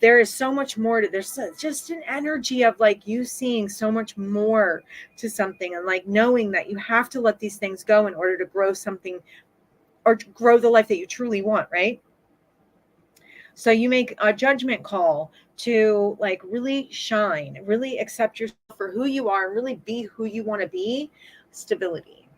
there is so much more to there's just an energy of like you seeing so much more to something, and like knowing that you have to let these things go in order to grow something or to grow the life that you truly want, right? So you make a judgment call to like really shine, really accept yourself for who you are, and really be who you want to be. Stability,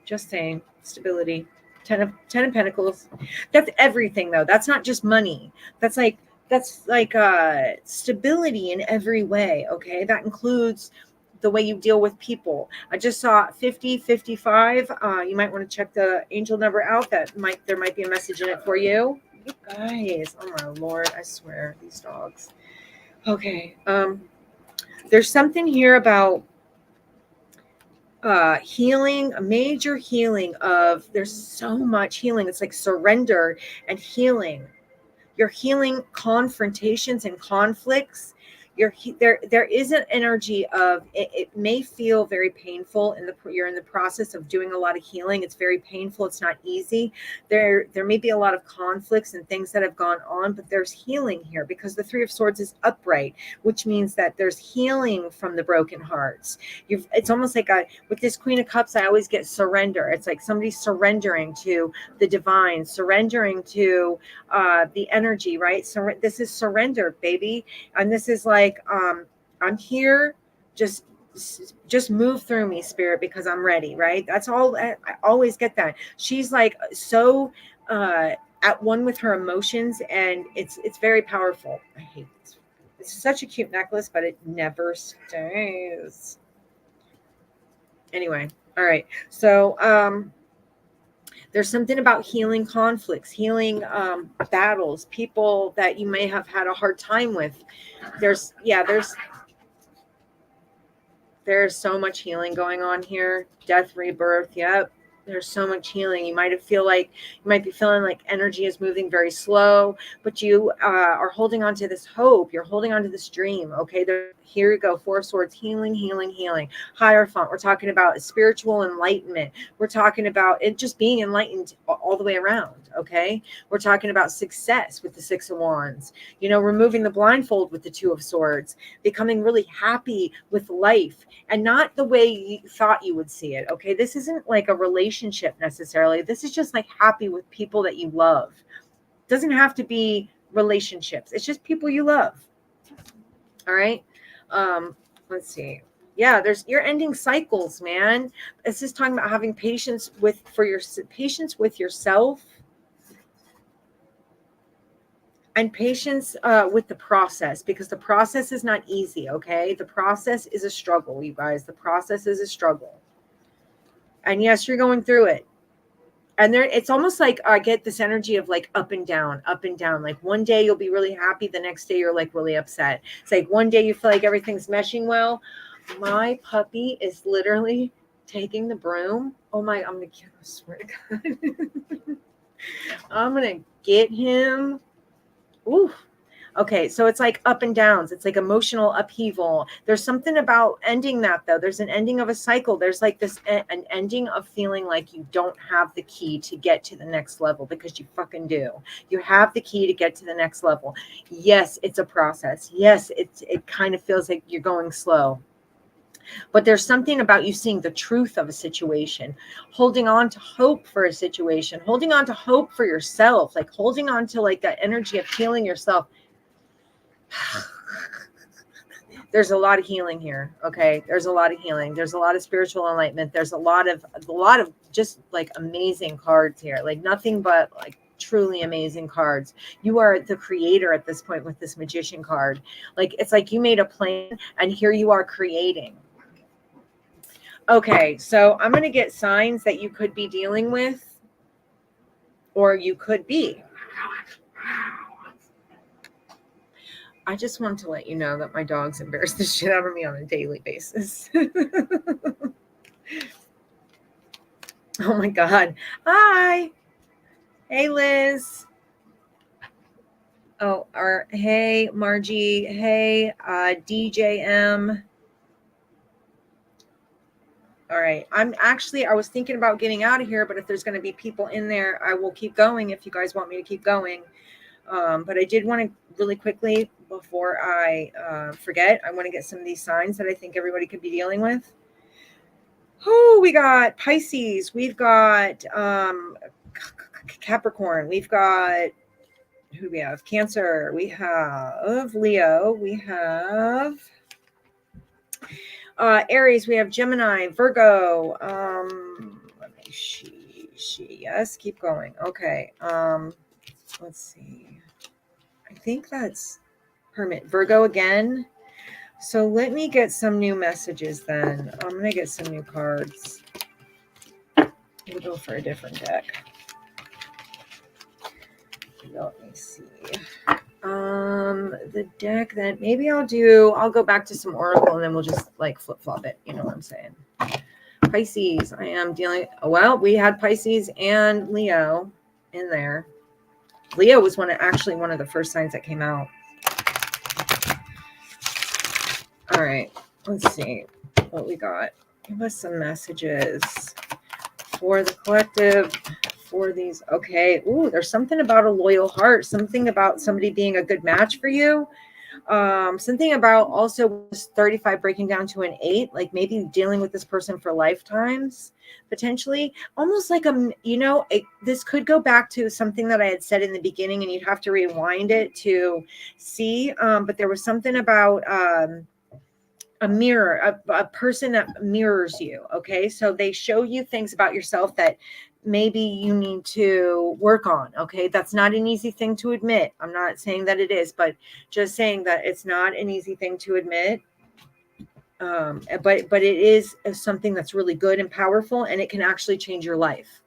just saying. Stability. Ten of Pentacles. That's everything though. That's not just money. That's like stability in every way. Okay, that includes the way you deal with people. I just saw 5055. You might want to check the angel number out. There might be a message in it for you. You guys, oh my lord, I swear, these dogs. Okay. There's something here about healing, a major healing of, there's so much healing. It's like surrender and healing. You're healing confrontations and conflicts. There is an energy of it may feel very painful you're in the process of doing a lot of healing. It's very painful. It's not easy. There may be a lot of conflicts and things that have gone on, but there's healing here because the Three of Swords is upright, which means that there's healing from the broken hearts. It's almost like with this Queen of Cups, I always get surrender. It's like somebody surrendering to the divine, surrendering to the energy, right? So this is surrender, baby. And this is like, I'm here, just move through me, spirit, because I'm ready, right? That's all. I always get that. She's like so at one with her emotions, and it's very powerful. I hate this. It's such a cute necklace, but it never stays. Anyway, all right. So there's something about healing conflicts, healing battles, people that you may have had a hard time with. There's so much healing going on here. Death, rebirth. Yep. There's so much healing. You might be feeling like energy is moving very slow, but you are holding on to this hope. You're holding on to this dream. Okay. Here you go. Four of Swords, healing, healing, healing. Hierophant. We're talking about spiritual enlightenment. We're talking about it just being enlightened all the way around. Okay. We're talking about success with the Six of Wands, removing the blindfold with the Two of Swords, becoming really happy with life and not the way you thought you would see it. Okay. This isn't like a relationship necessarily. This is just like happy with people that you love. It doesn't have to be relationships. It's just people you love. All right. Let's see. Yeah, you're ending cycles, man. It's just talking about having patience with yourself, and patience with the process, because the process is not easy. Okay, the process is a struggle, you guys. The process is a struggle, and yes, you're going through it. And it's almost like I get this energy of like up and down, up and down. Like one day you'll be really happy, the next day you're like really upset. It's like one day you feel like everything's meshing well. My puppy is literally taking the broom. Oh my, I swear to God. I'm gonna get him. Ooh. Okay, so it's like up and downs. It's like emotional upheaval. There's something about ending that, though. There's an ending of a cycle. There's like an ending of feeling like you don't have the key to get to the next level, because you fucking do. You have the key to get to the next level. Yes, it's a process. Yes, it kind of feels like you're going slow. But there's something about you seeing the truth of a situation, holding on to hope for a situation, holding on to hope for yourself, like holding on to like that energy of healing yourself. There's a lot of healing here. Okay. There's a lot of healing. There's a lot of spiritual enlightenment. There's a lot of just like amazing cards here. Like nothing but like truly amazing cards. You are the creator at this point with this Magician card. Like, it's like you made a plan and here you are creating. Okay, so I'm going to get signs that you could be dealing with, or you could be. I just want to let you know that my dogs embarrass the shit out of me on a daily basis. Oh my God. Hi. Hey, Liz. Oh, hey, Margie. Hey, DJM. All right. I was thinking about getting out of here, but if there's going to be people in there, I will keep going if you guys want me to keep going. But I did want to really quickly, before I forget, I want to get some of these signs that I think everybody could be dealing with. Oh, we got Pisces. We've got Capricorn. We've got, who do we have? Cancer. We have Leo. We have Aries. We have Gemini, Virgo. Let me see. Yes, keep going. Okay. Let's see. I think that's Hermit. Virgo again. So let me get some new messages then. I'm going to get some new cards. We'll go for a different deck. Let me see. The deck that maybe I'll go back to some Oracle and then we'll just like flip-flop it. You know what I'm saying? Pisces. I am dealing, well, we had Pisces and Leo in there. Leo was one of the first signs that came out. All right, let's see what we got. Give us some messages for the collective for these. Okay. Ooh, there's something about a loyal heart, something about somebody being a good match for you. Something about also 35 breaking down to an 8, like maybe dealing with this person for lifetimes, potentially. Almost like this could go back to something that I had said in the beginning, and you'd have to rewind it to see. But there was something about a mirror, a person that mirrors you. Okay. So they show you things about yourself that maybe you need to work on. Okay. That's not an easy thing to admit. I'm not saying that it is, but just saying that it's not an easy thing to admit. But it is something that's really good and powerful, and it can actually change your life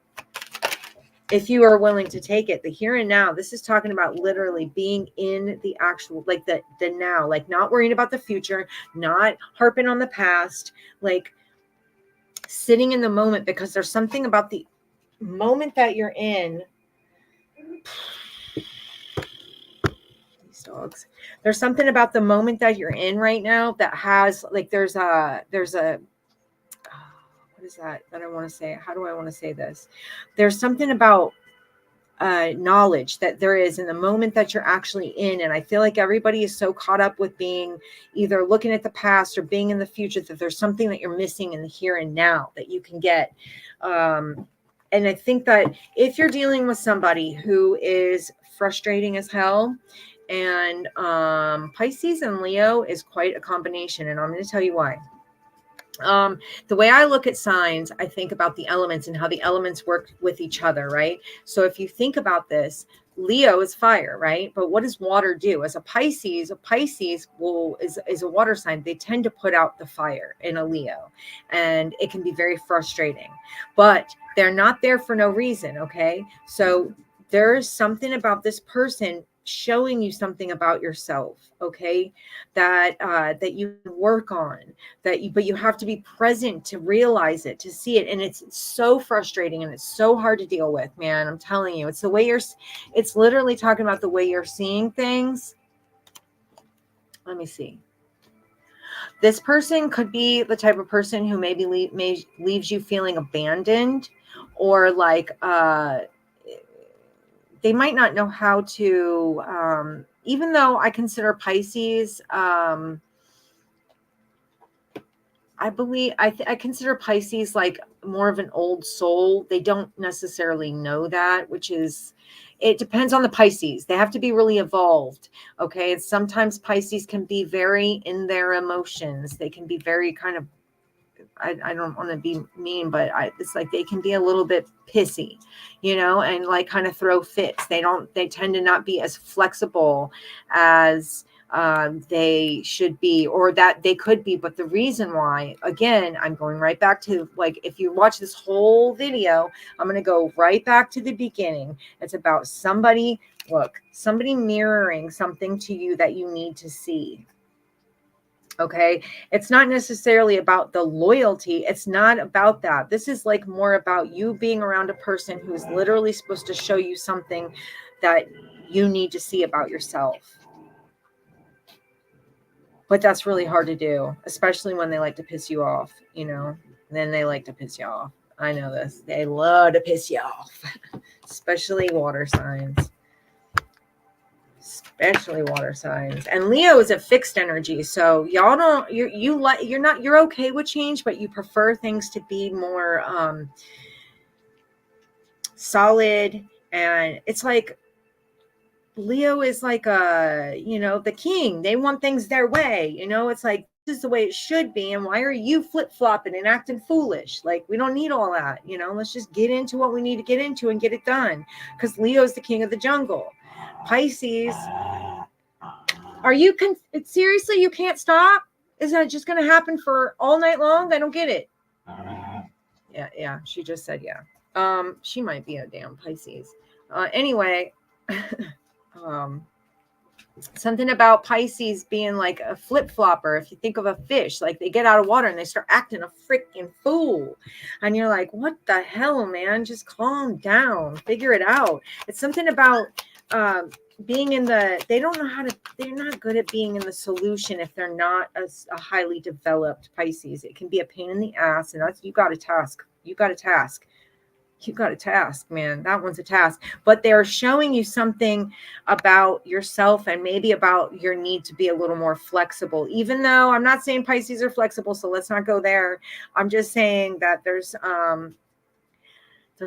if you are willing to take it. The here and now, this is talking about literally being in the actual, like the now, like not worrying about the future, not harping on the past, like sitting in the moment, because there's something about the moment that you're in. These dogs. There's something about the moment that you're in right now that has like, there's a what is that I want to say? How do I want to say this? There's something about knowledge that there is in the moment that you're actually in. And I feel like everybody is so caught up with being either looking at the past or being in the future that there's something that you're missing in the here and now that you can get. And I think that if you're dealing with somebody who is frustrating as hell, and Pisces and Leo is quite a combination, and I'm going to tell you why. The way I look at signs, I think about the elements and how the elements work with each other, right? So if you think about this, Leo is fire, right? But what does water do? As a Pisces is a water sign. They tend to put out the fire in a Leo, and it can be very frustrating, but they're not there for no reason. Okay. So there is something about this person showing you something about yourself, okay, that you can work on, but you have to be present to realize it, to see it. And it's so frustrating and it's so hard to deal with, man. I'm telling you, it's the way it's literally talking about the way you're seeing things. Let me see. This person could be the type of person who maybe leaves you feeling abandoned, or like they might not know how to, even though I consider Pisces, I consider Pisces like more of an old soul. They don't necessarily know that, it depends on the Pisces. They have to be really evolved. Okay. And sometimes Pisces can be very in their emotions. They can be very kind of, I don't want to be mean, but it's like they can be a little bit pissy, you know, and like kind of throw fits. They tend to not be as flexible as they should be, or that they could be. But the reason why, again, I'm going right back to, like, if you watch this whole video, I'm going to go right back to the beginning. It's about somebody mirroring something to you that you need to see. Okay. It's not necessarily about the loyalty. It's not about that. This is like more about you being around a person who's literally supposed to show you something that you need to see about yourself. But that's really hard to do, especially when they like to piss you off, you know, and then they like to piss you off. I know this. They love to piss you off, especially water signs. Especially water signs. And Leo is a fixed energy, so y'all don't, you're okay with change, but you prefer things to be more solid. And it's like Leo is like the king. They want things their way, it's like, this is the way it should be, and why are you flip-flopping and acting foolish? Like, we don't need all that. Let's just get into what we need to get into and get it done, because Leo's the king of the jungle. Pisces, are you seriously, you can't stop? Is that just going to happen for all night long? I don't get it. Yeah, she just said yeah. She might be a damn Pisces. Anyway, something about Pisces being like a flip-flopper. If you think of a fish, like they get out of water and they start acting a freaking fool, and you're like, what the hell, man? Just calm down, figure it out. It's something about being in they're not good at being in the solution if they're not a highly developed Pisces. It can be a pain in the ass, and you got a task, man. That one's a task. But they're showing you something about yourself, and maybe about your need to be a little more flexible, even though I'm not saying Pisces are flexible, so let's not go there. I'm just saying that there's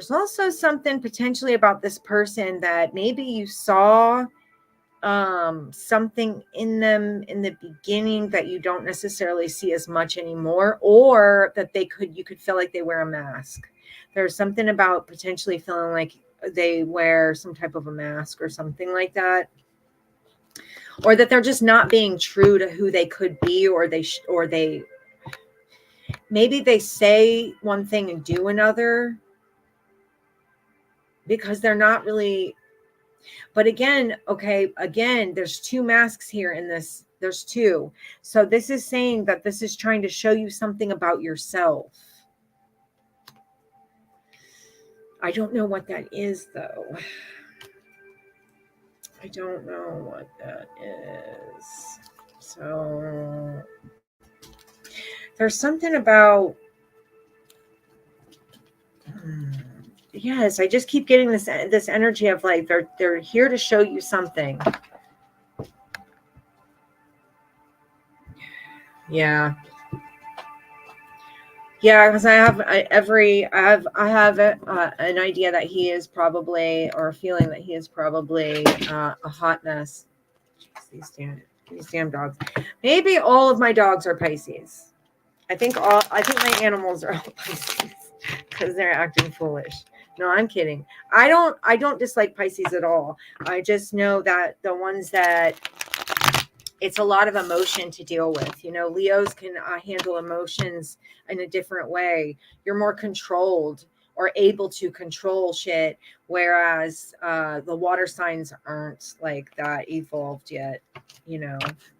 also something potentially about this person that maybe you saw something in them in the beginning that you don't necessarily see as much anymore, or that you could feel like they wear a mask. There's something about potentially feeling like they wear some type of a mask or something like that, or that they're just not being true to who they could be, or they maybe they say one thing and do another, because they're not really. But again, there's two masks here in this. There's two. So this is saying that this is trying to show you something about yourself. I don't know what that is, though. I don't know what that is. So there's something about... Yes, I just keep getting this energy of like they're here to show you something. Yeah, because I have an idea that he is probably, or a feeling that he is probably a hot mess. Jeez, these damn dogs. Maybe all of my dogs are Pisces. I think my animals are all Pisces because they're acting foolish. No, I'm kidding. I don't dislike Pisces at all. I just know that the ones that it's a lot of emotion to deal with. Leos can handle emotions in a different way. You're more controlled, or able to control shit, whereas the water signs aren't like that evolved yet.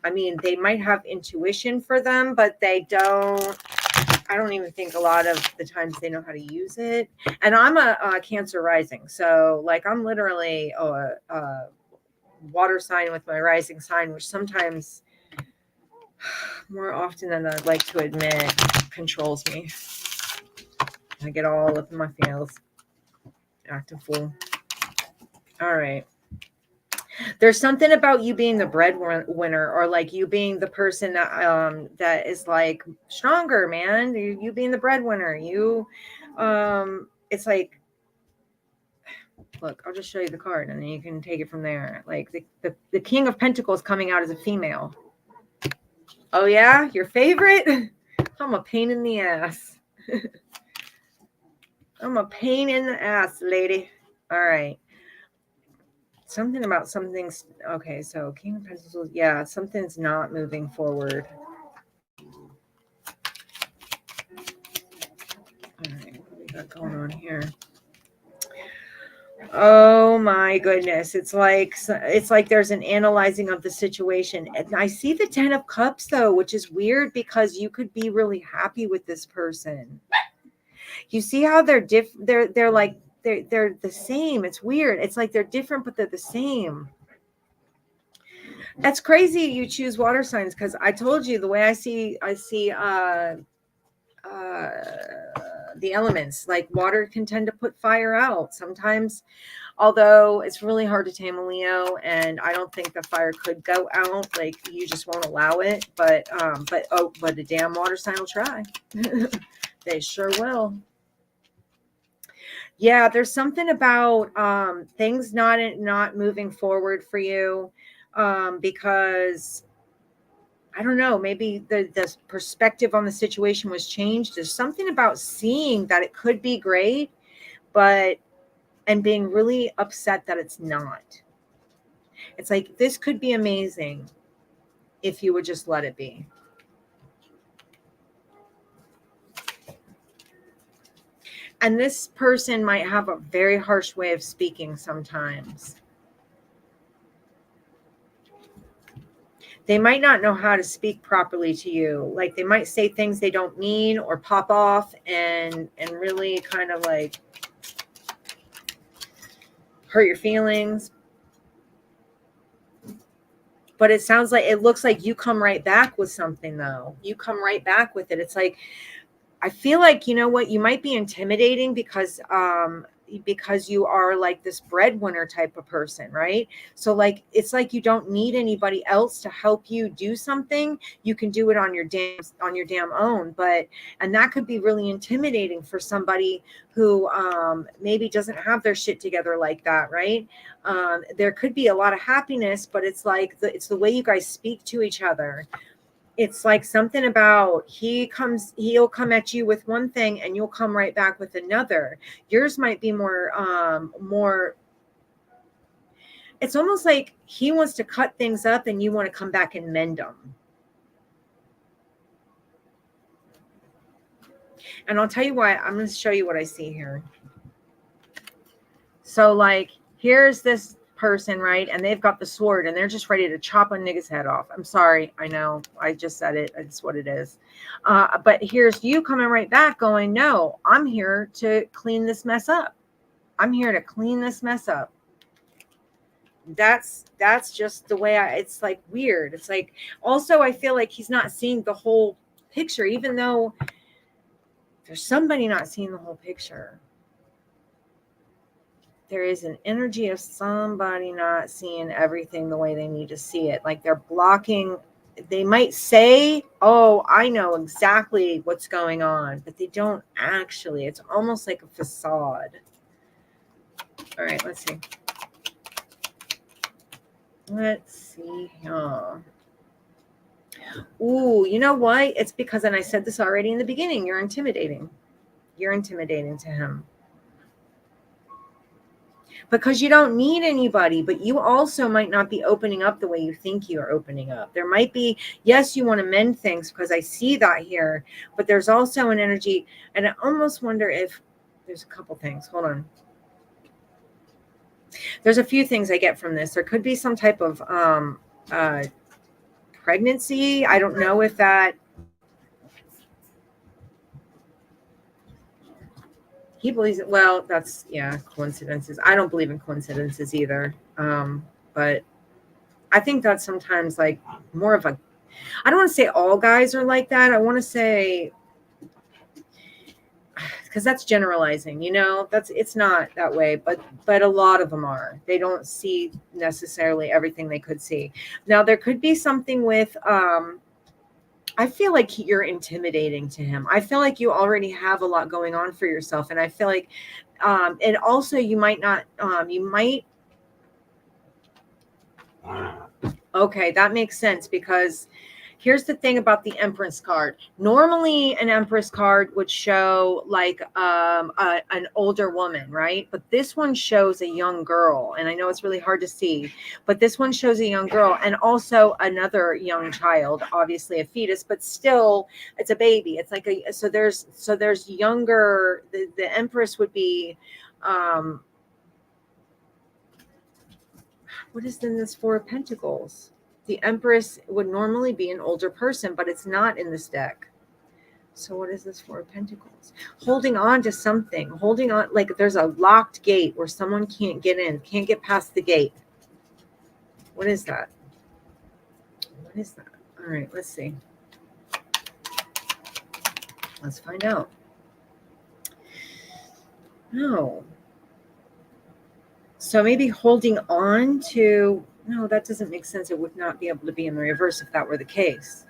I mean, they might have intuition for them, but I don't even think a lot of the times they know how to use it. And I'm a Cancer rising, so like I'm literally a water sign with my rising sign, which sometimes, more often than I'd like to admit, controls me. I get all up in my feels, acting fool. All right. There's something about you being the breadwinner, or like you being the person that is like stronger, man. You being the breadwinner. It's like, look, I'll just show you the card and then you can take it from there. Like the King of Pentacles coming out as a female. Oh yeah, your favorite? I'm a pain in the ass. I'm a pain in the ass, lady. All right. Something about something's okay. So King of Pentacles, yeah, something's not moving forward. All right, what do we got going on here? Oh my goodness. It's like there's an analyzing of the situation. And I see the 10 of Cups though, which is weird because you could be really happy with this person. You see how they're they're like they're the same. It's weird. It's like they're different but they're the same. That's crazy you choose water signs because I told you the way I see the elements, like water can tend to put fire out sometimes, although it's really hard to tame a Leo, and I don't think the fire could go out, like you just won't allow it, but the damn water sign will try. They sure will. Yeah, there's something about things not moving forward for you, because I don't know, maybe the perspective on the situation was changed. There's something about seeing that it could be great, and being really upset that it's not. It's like, this could be amazing if you would just let it be. And this person might have a very harsh way of speaking sometimes. They might not know how to speak properly to you. Like they might say things they don't mean or pop off and really kind of like hurt your feelings. But it sounds like, it looks like you come right back with something though. You come right back with it. It's like, I feel like, you know what, you might be intimidating because you are like this breadwinner type of person, right? So like, it's like you don't need anybody else to help you do something. You can do it on your damn own. And that could be really intimidating for somebody who maybe doesn't have their shit together like that, right? There could be a lot of happiness, but it's like it's the way you guys speak to each other. It's like something about he'll come at you with one thing and you'll come right back with another. Yours might be more, it's almost like he wants to cut things up and you want to come back and mend them. And I'll tell you why. I'm going to show you what I see here. So like, here's this person, right? And they've got the sword and they're just ready to chop a nigga's head off. I'm sorry. I know. I just said it. It's what it is. But here's you coming right back going, no, I'm here to clean this mess up. I'm here to clean this mess up. That's just the way it's like weird. It's like, also, I feel like he's not seeing the whole picture, even though there's somebody not seeing the whole picture. There is an energy of somebody not seeing everything the way they need to see it. Like they're blocking. They might say, oh, I know exactly what's going on, but they don't actually. It's almost like a facade. All right, let's see. Let's see here. Ooh, you know what? It's because, and I said this already in the beginning, you're intimidating. You're intimidating to him. Because you don't need anybody, but you also might not be opening up the way you think you are opening up. There might be, yes, you want to mend things because I see that here, but there's also an energy, and I almost wonder if there's a couple things. Hold on. There's a few things I get from this. There could be some type of pregnancy. I don't know if that. He believes it. Well, that's, yeah, coincidences. I don't believe in coincidences either. But I think that's sometimes like more of a, I don't want to say all guys are like that. I want to say, because that's generalizing, you know, it's not that way, but a lot of them are. They don't see necessarily everything they could see. Now there could be something with, I feel like you're intimidating to him. I feel like you already have a lot going on for yourself. And I feel like, and also you might not, okay, that makes sense because Here's the thing about the Empress card. Normally, an Empress card would show like an older woman, right? But this one shows a young girl. And I know it's really hard to see, but this one shows a young girl and also another young child, obviously a fetus, but still it's a baby. It's like so there's younger, the Empress would be, what is in this Four of Pentacles? The Empress would normally be an older person, but it's not in this deck. So what is this Four of Pentacles? Holding on to something, holding on, like there's a locked gate where someone can't get in, can't get past the gate. What is that? What is that? All right, let's see. Let's find out. No. So maybe holding on to, no, that doesn't make sense. It would not be able to be in the reverse if that were the case.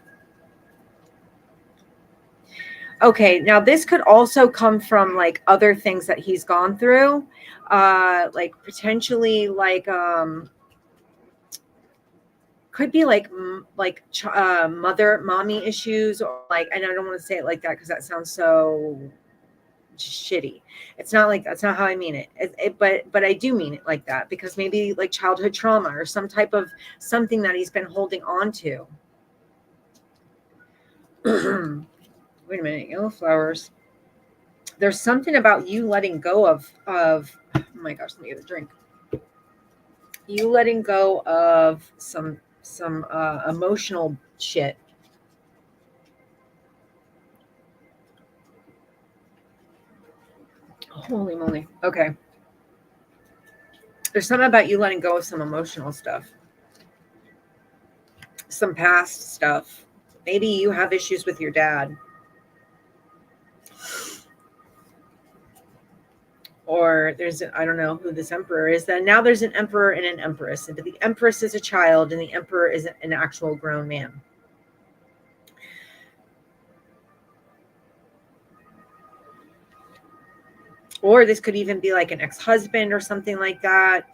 Okay, now this could also come from like other things that he's gone through, like potentially like could be like mommy issues, or like, and I don't want to say it like that because that sounds so shitty. It's not like, that's not how I mean it. But I do mean it like that, because maybe like childhood trauma or some type of something that he's been holding on to. Wait a minute, yellow flowers. There's something about you letting go of oh my gosh, let me get a drink. You letting go of some emotional shit. Holy moly. Okay. There's something about you letting go of some emotional stuff. Some past stuff. Maybe you have issues with your dad. Or there's, I don't know who this emperor is. Then now there's an emperor and an empress. And the empress is a child and the emperor is an actual grown man. Or this could even be like an ex-husband or something like that.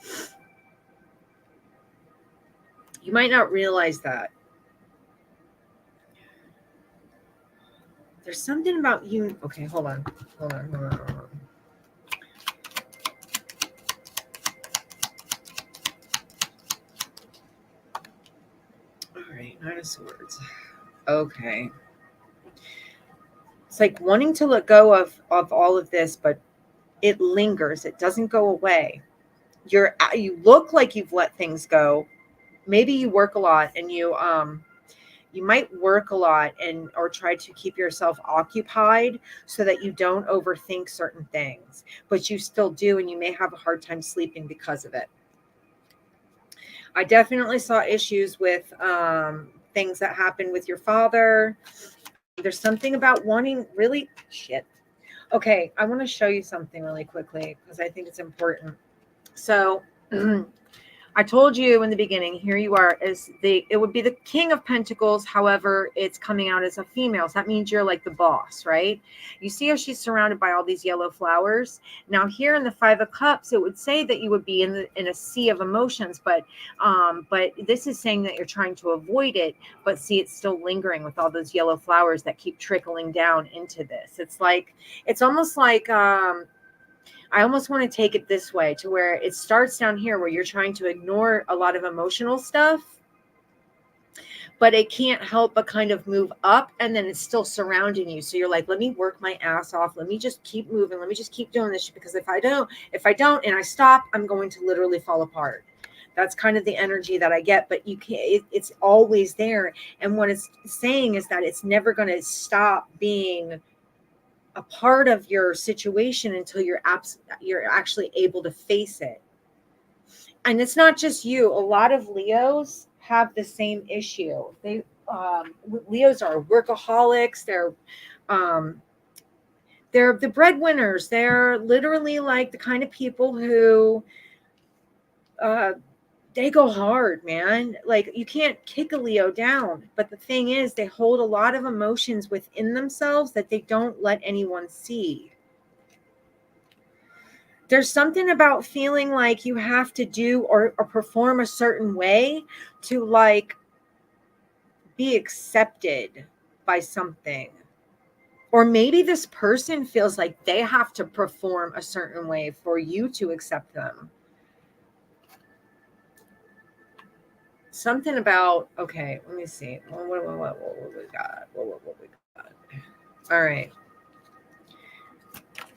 You might not realize that. There's something about you. Okay, hold on. Hold on. All right, Nine of Swords. Okay. It's like wanting to let go of all of this, but it lingers. It doesn't go away. You look like you've let things go. Maybe you work a lot and you might work a lot and or try to keep yourself occupied so that you don't overthink certain things, but you still do, and you may have a hard time sleeping because of it. I definitely saw issues with things that happened with your father. There's something about wanting really shit. Okay, I want to show you something really quickly because I think it's important. So I told you in the beginning, here you are, it would be the King of Pentacles. However, it's coming out as a female. So that means you're like the boss, right? You see how she's surrounded by all these yellow flowers. Now here in the Five of Cups, it would say that you would be in a sea of emotions, but this is saying that you're trying to avoid it, but see, it's still lingering with all those yellow flowers that keep trickling down into this. It's almost like, I almost want to take it this way, to where it starts down here where you're trying to ignore a lot of emotional stuff, but it can't help but kind of move up, and then it's still surrounding you. So you're like, let me work my ass off. Let me just keep moving. Let me just keep doing this, because if I don't and I stop, I'm going to literally fall apart. That's kind of the energy that I get, but you can't, it's always there. And what it's saying is that it's never going to stop being a part of your situation until you're actually able to face it. And it's not just you. A lot of Leos have the same issue. Leos are workaholics. They're the breadwinners. They're literally like the kind of people who they go hard, man. Like, you can't kick a Leo down. But the thing is, they hold a lot of emotions within themselves that they don't let anyone see. There's something about feeling like you have to do or perform a certain way to like be accepted by something. Or maybe this person feels like they have to perform a certain way for you to accept them. Something about, okay, let me see. What we got? What we got? All right.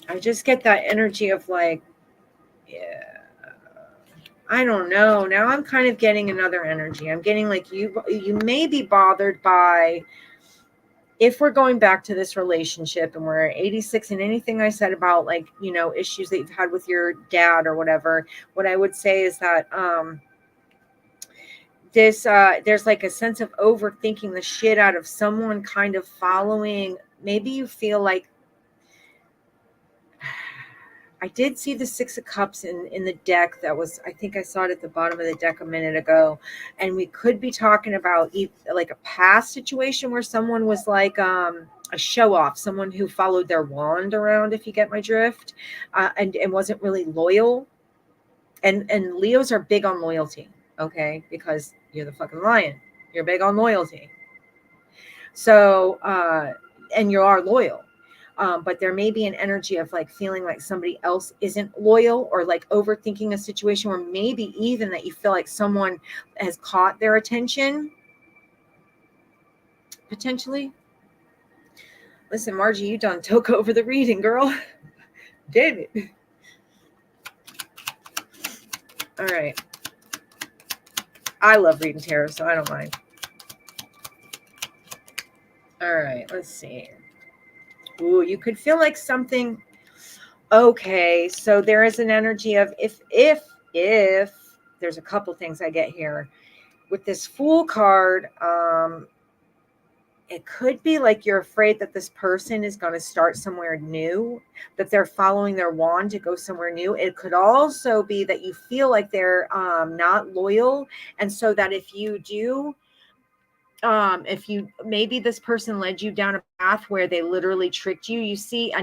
I just get that energy of like, yeah, I don't know. Now I'm kind of getting another energy. I'm getting like you may be bothered by, if we're going back to this relationship and we're at 86, and anything I said about like, issues that you've had with your dad or whatever, what I would say is that there's like a sense of overthinking the shit out of someone kind of following. Maybe you feel like, I did see the Six of Cups in the deck. That was, I think I saw it at the bottom of the deck a minute ago. And we could be talking about like a past situation where someone was like a show off, someone who followed their wand around, if you get my drift, and wasn't really loyal. And Leos are big on loyalty, okay? Because you're the fucking lion. You're big on loyalty. So, and you are loyal. But there may be an energy of like feeling like somebody else isn't loyal, or like overthinking a situation, or maybe even that you feel like someone has caught their attention, potentially. Listen, Margie, you done took over the reading, girl. Damn it. All right. I love reading tarot, so I don't mind. All right, let's see. Ooh, you could feel like something. Okay, so there is an energy of if there's a couple things I get here with this Fool card. It could be like you're afraid that this person is going to start somewhere new, that they're following their wand to go somewhere new. It could also be that you feel like they're not loyal, and so that if maybe this person led you down a path where they literally tricked you. You see, I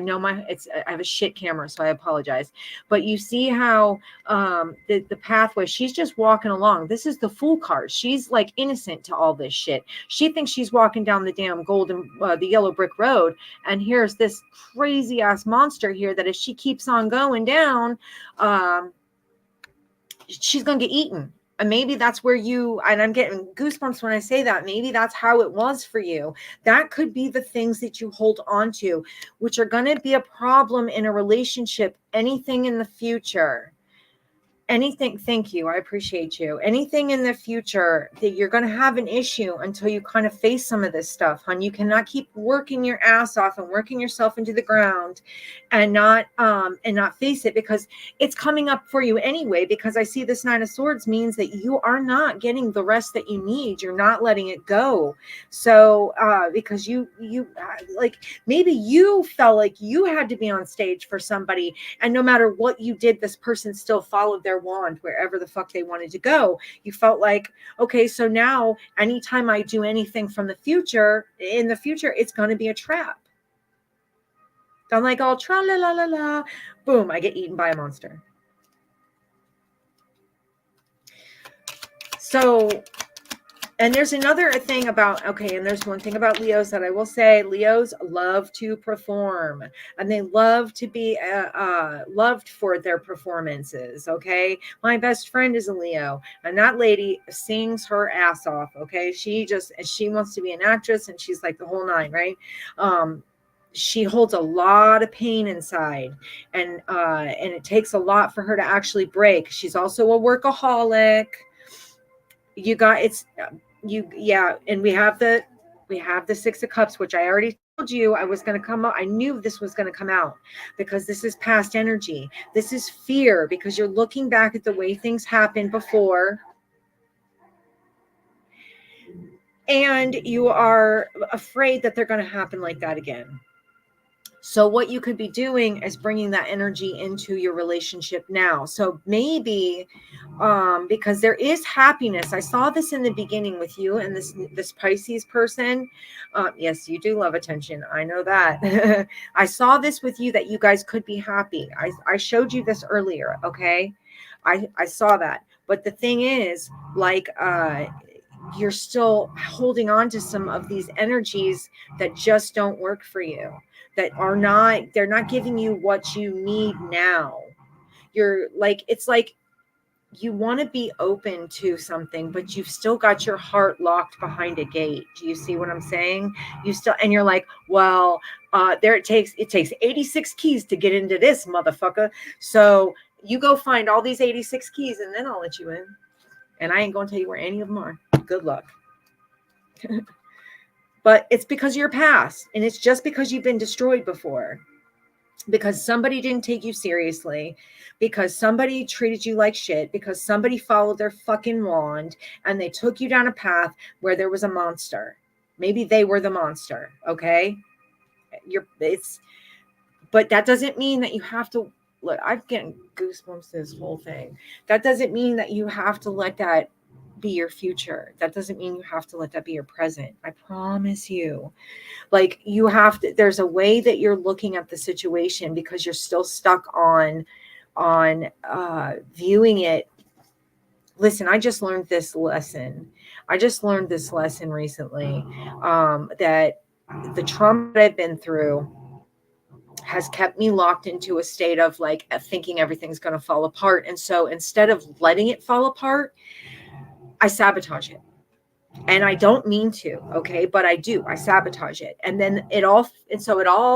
have a shit camera, so I apologize, but you see how the pathway, she's just walking along. This is the Fool card. She's like innocent to all this shit. She thinks she's walking down the damn the yellow brick road, and here's this crazy ass monster here that if she keeps on going down, she's gonna get eaten. And maybe that's where and I'm getting goosebumps when I say that, maybe that's how it was for you. That could be the things that you hold on to, which are going to be a problem in a relationship, anything in the future. Anything, thank you, I appreciate you. Anything in the future that you're going to have an issue until you kind of face some of this stuff, hon. You cannot keep working your ass off and working yourself into the ground and not face it, because it's coming up for you anyway. Because I see this Nine of Swords means that you are not getting the rest that you need. You're not letting it go. So because you like, maybe you felt like you had to be on stage for somebody, and no matter what you did, this person still followed their wand wherever the fuck they wanted to go. You felt like, okay, so now anytime I do anything in the future, it's going to be a trap. I'm like, all tra la la la la, boom, I get eaten by a monster. So, and there's another thing about, okay, and there's one thing about Leos that I will say. Leos love to perform, and they love to be loved for their performances, okay? My best friend is a Leo, and that lady sings her ass off, okay? She wants to be an actress, and she's like the whole nine, right? She holds a lot of pain inside, and it takes a lot for her to actually break. She's also a workaholic. And we have the Six of Cups, which I already told you I was going to come up. I knew this was going to come out, because this is past energy. This is fear, because you're looking back at the way things happened before, and you are afraid that they're going to happen like that again. So what you could be doing is bringing that energy into your relationship now. So maybe because there is happiness. I saw this in the beginning with you and this Pisces person. Yes, you do love attention. I know that. I saw this with you, that you guys could be happy. I showed you this earlier. Okay. I saw that. But the thing is, like, you're still holding on to some of these energies that just don't work for you, that are not, they're not giving you what you need now. You're like, it's like you want to be open to something, but you've still got your heart locked behind a gate. Do you see what I'm saying? You still, and you're like, well, there it takes 86 keys to get into this motherfucker. So you go find all these 86 keys and then I'll let you in. And I ain't going to tell you where any of them are. Good luck. But it's because of your past. And it's just because you've been destroyed before. Because somebody didn't take you seriously, because somebody treated you like shit, because somebody followed their fucking wand and they took you down a path where there was a monster. Maybe they were the monster, okay? But that doesn't mean that you have to, look, I'm getting goosebumps this whole thing. That doesn't mean that you have to let that be your future. That doesn't mean you have to let that be your present. I promise you. Like, you have to, there's a way that you're looking at the situation because you're still stuck on viewing it. Listen, I just learned this lesson recently, that the trauma that I've been through has kept me locked into a state of like thinking everything's going to fall apart. And so instead of letting it fall apart, I sabotage it. And I don't mean to, okay, but I do. I sabotage it. And then it all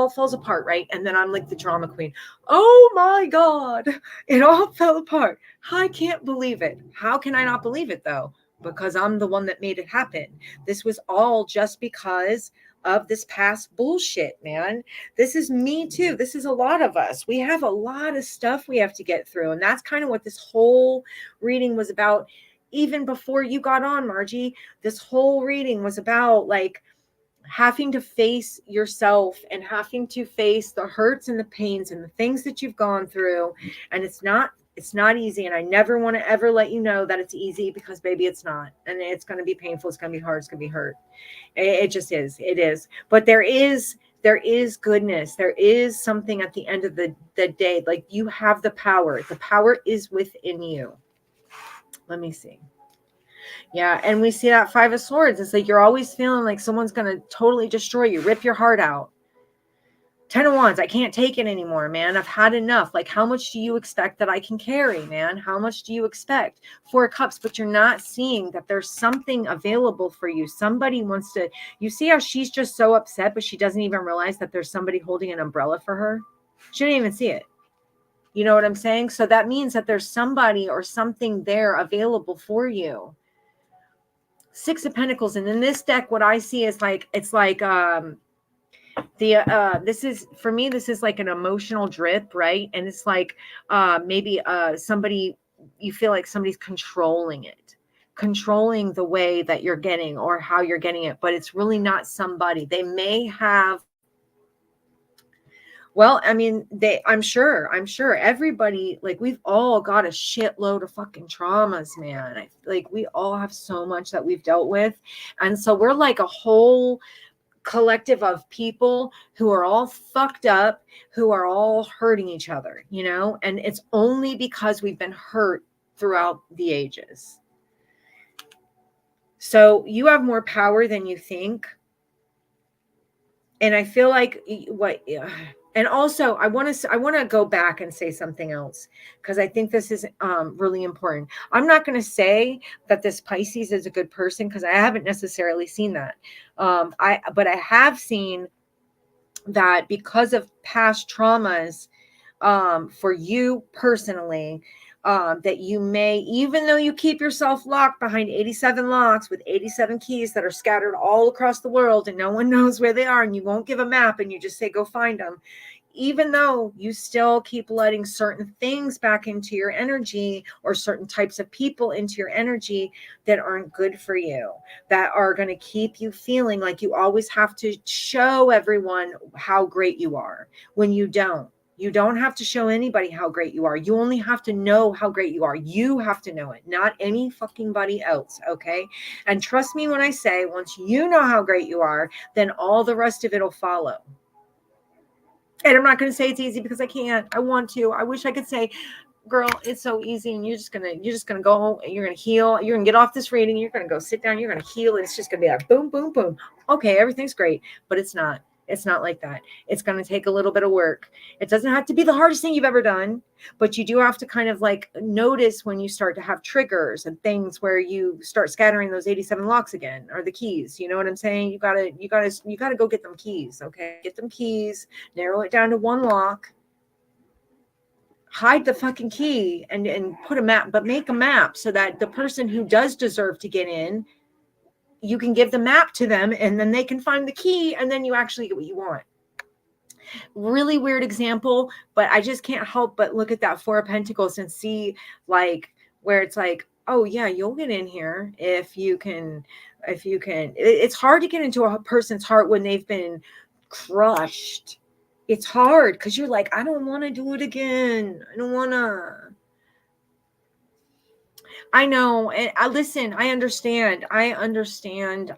falls apart, right? And then I'm like the drama queen. Oh my God, it all fell apart. I can't believe it. How can I not believe it though? Because I'm the one that made it happen. This was all just because of this past bullshit, man. This is me too. This is a lot of us. We have a lot of stuff we have to get through. And that's kind of what this whole reading was about. Even before you got on, Margie, this whole reading was about like having to face yourself and having to face the hurts and the pains and the things that you've gone through. And it's not easy. And I never want to ever let you know that it's easy, because baby, it's not. And it's going to be painful. It's going to be hard. It's going to be hurt. It just is. It is. But there is goodness. There is something at the end of the day. Like, you have the power. The power is within you. Let me see. Yeah, and we see that Five of Swords. It's like you're always feeling like someone's going to totally destroy you, rip your heart out. 10 of Wands, I can't take it anymore, man. I've had enough. Like, how much do you expect that I can carry, man? How much do you expect? 4 of Cups, but you're not seeing that there's something available for you. Somebody wants to, you see how she's just so upset, but she doesn't even realize that there's somebody holding an umbrella for her? She didn't even see it. You know what I'm saying? So that means that there's somebody or something there available for you. 6 of Pentacles. And in this deck, what I see is like, it's like, this is, for me, this is like an emotional drip, right? And it's like, maybe, somebody, you feel like somebody's controlling the way that you're getting or how you're getting it, but it's really not somebody. They may have, well, I mean, I'm sure everybody, like, we've all got a shitload of fucking traumas, man. Like, we all have so much that we've dealt with. And so we're like a whole collective of people who are all fucked up, who are all hurting each other, you know? And it's only because we've been hurt throughout the ages. So you have more power than you think. And I feel like and also I want to go back and say something else, because I think this is really important. I'm not going to say that this Pisces is a good person, because I haven't necessarily seen that. But I have seen that because of past traumas, for you personally, that you may, even though you keep yourself locked behind 87 locks with 87 keys that are scattered all across the world and no one knows where they are, and you won't give a map and you just say, go find them. Even though you still keep letting certain things back into your energy, or certain types of people into your energy that aren't good for you, that are going to keep you feeling like you always have to show everyone how great you are, when you don't. You don't have to show anybody how great you are. You only have to know how great you are. You have to know it, not any fucking body else, okay? And trust me when I say, once you know how great you are, then all the rest of it will follow. And I'm not going to say it's easy because I can't. I want to. I wish I could say, girl, it's so easy, and you're just gonna go, you're gonna heal, you're gonna get off this reading, you're gonna go sit down, you're gonna heal, and it's just gonna be like boom, boom, boom. Okay, everything's great. But it's not. It's not like that. It's going to take a little bit of work. It doesn't have to be the hardest thing you've ever done, but you do have to kind of like notice when you start to have triggers and things where you start scattering those 87 locks again, or the keys. You know what I'm saying? You gotta go get them keys. Okay. Get them keys, narrow it down to one lock, hide the fucking key and put a map, but make a map so that the person who does deserve to get in, you can give the map to them and then they can find the key and then you actually get what you want. Really weird example, but I just can't help but look at that Four of Pentacles and see like where it's like, oh yeah, you'll get in here if you can. It's hard to get into a person's heart when they've been crushed. It's hard because you're like, I don't want to do it again. I don't want to. I know. And I listen, I understand. I understand,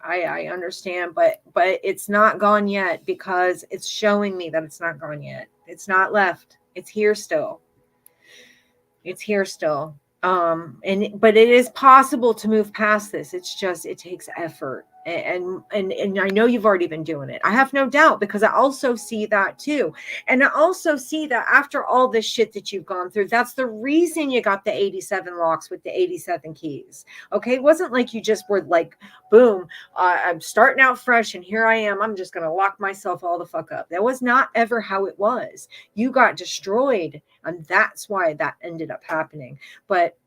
but it's not gone yet because it's showing me that it's not gone yet. It's not left. It's here still. It's here still. But it is possible to move past this. It's just, it takes effort. And I know you've already been doing it. I have no doubt, because I also see that too. And I also see that after all this shit that you've gone through, that's the reason you got the 87 locks with the 87 keys. Okay. It wasn't like you just were like, boom, I'm starting out fresh and here I am. I'm just going to lock myself all the fuck up. That was not ever how it was. You got destroyed. And that's why that ended up happening. But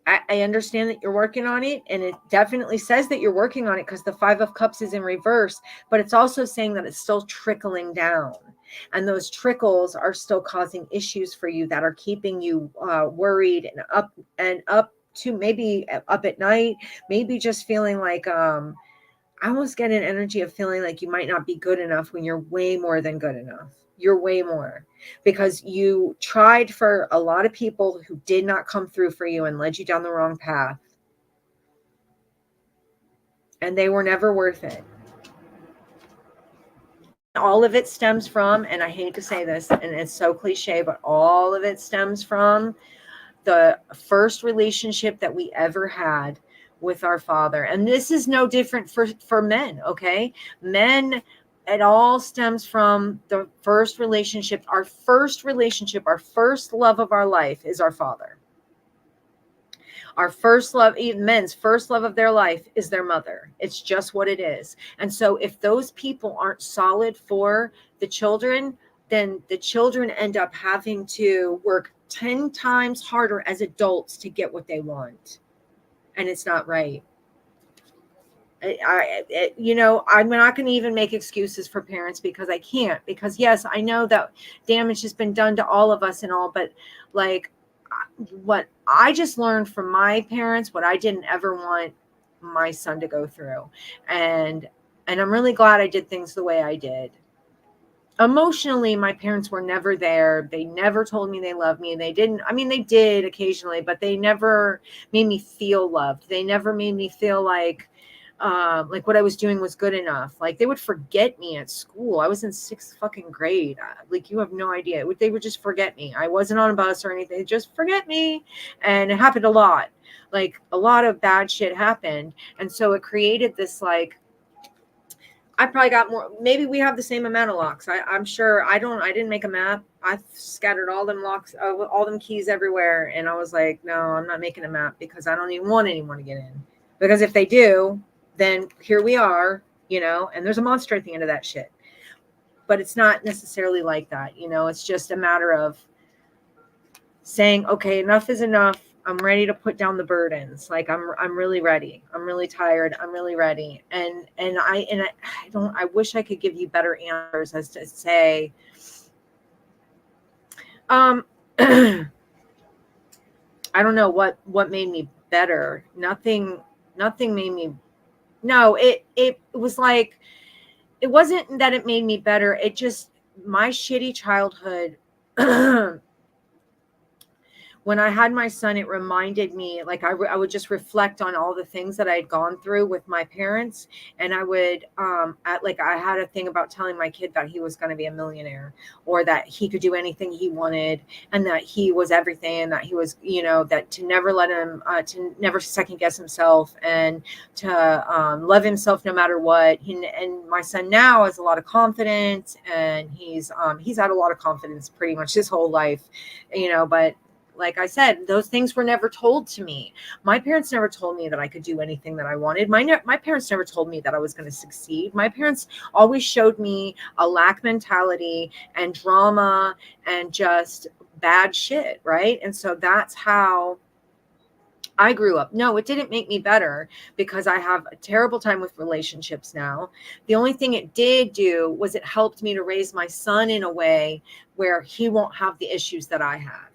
I understand that you're working on it, and it definitely says that you're working on it because the Five of Cups is in reverse, but it's also saying that it's still trickling down, and those trickles are still causing issues for you that are keeping you worried and up to maybe up at night, maybe just feeling like I almost get an energy of feeling like you might not be good enough when you're way more than good enough. You're way more, because you tried for a lot of people who did not come through for you and led you down the wrong path. And they were never worth it. All of it stems from, and I hate to say this, and it's so cliche, but all of it stems from the first relationship that we ever had with our father. And this is no different for men. Okay. Men, it all stems from the first relationship. Our first love of our life is our father. Our first love, even men's first love of their life is their mother. It's just what it is. And so if those people aren't solid for the children, then the children end up having to work 10 times harder as adults to get what they want. And it's not right. I'm not going to even make excuses for parents, because I can't, because yes, I know that damage has been done to all of us and all, but like what I just learned from my parents, what I didn't ever want my son to go through. And I'm really glad I did things the way I did. Emotionally, my parents were never there. They never told me they loved me. They didn't. I mean, they did occasionally, but they never made me feel loved. They never made me feel like what I was doing was good enough. Like, they would forget me at school. I was in 6th fucking grade. Like, you have no idea. They would just forget me. I wasn't on a bus or anything. They'd just forget me. And it happened a lot. Like, a lot of bad shit happened. And so it created this, like, I probably got more. Maybe we have the same amount of locks. I'm sure. I didn't make a map. I scattered all them locks, all them keys everywhere. And I was like, no, I'm not making a map, because I don't even want anyone to get in. Because if they do, then here we are, and there's a monster at the end of that shit. But it's not necessarily like that. It's just a matter of saying, okay, enough is enough. I'm ready to put down the burdens. Like, I'm really ready. I'm really tired. I'm really ready. And I wish I could give you better answers as to say, I don't know what made me better. Nothing made me. No, it was like, it wasn't that it made me better. It just, my shitty childhood when I had my son, it reminded me, like I would just reflect on all the things that I had gone through with my parents. And I would, I had a thing about telling my kid that he was going to be a millionaire, or that he could do anything he wanted, and that he was everything, and that he was, that to never let him, to never second guess himself, and to love himself no matter what. And my son now has a lot of confidence, and he's had a lot of confidence pretty much his whole life, but like I said, those things were never told to me. My parents never told me that I could do anything that I wanted. My parents never told me that I was going to succeed. My parents always showed me a lack mentality and drama and just bad shit, right? And so that's how I grew up. No, it didn't make me better, because I have a terrible time with relationships now. The only thing it did do was it helped me to raise my son in a way where he won't have the issues that I have.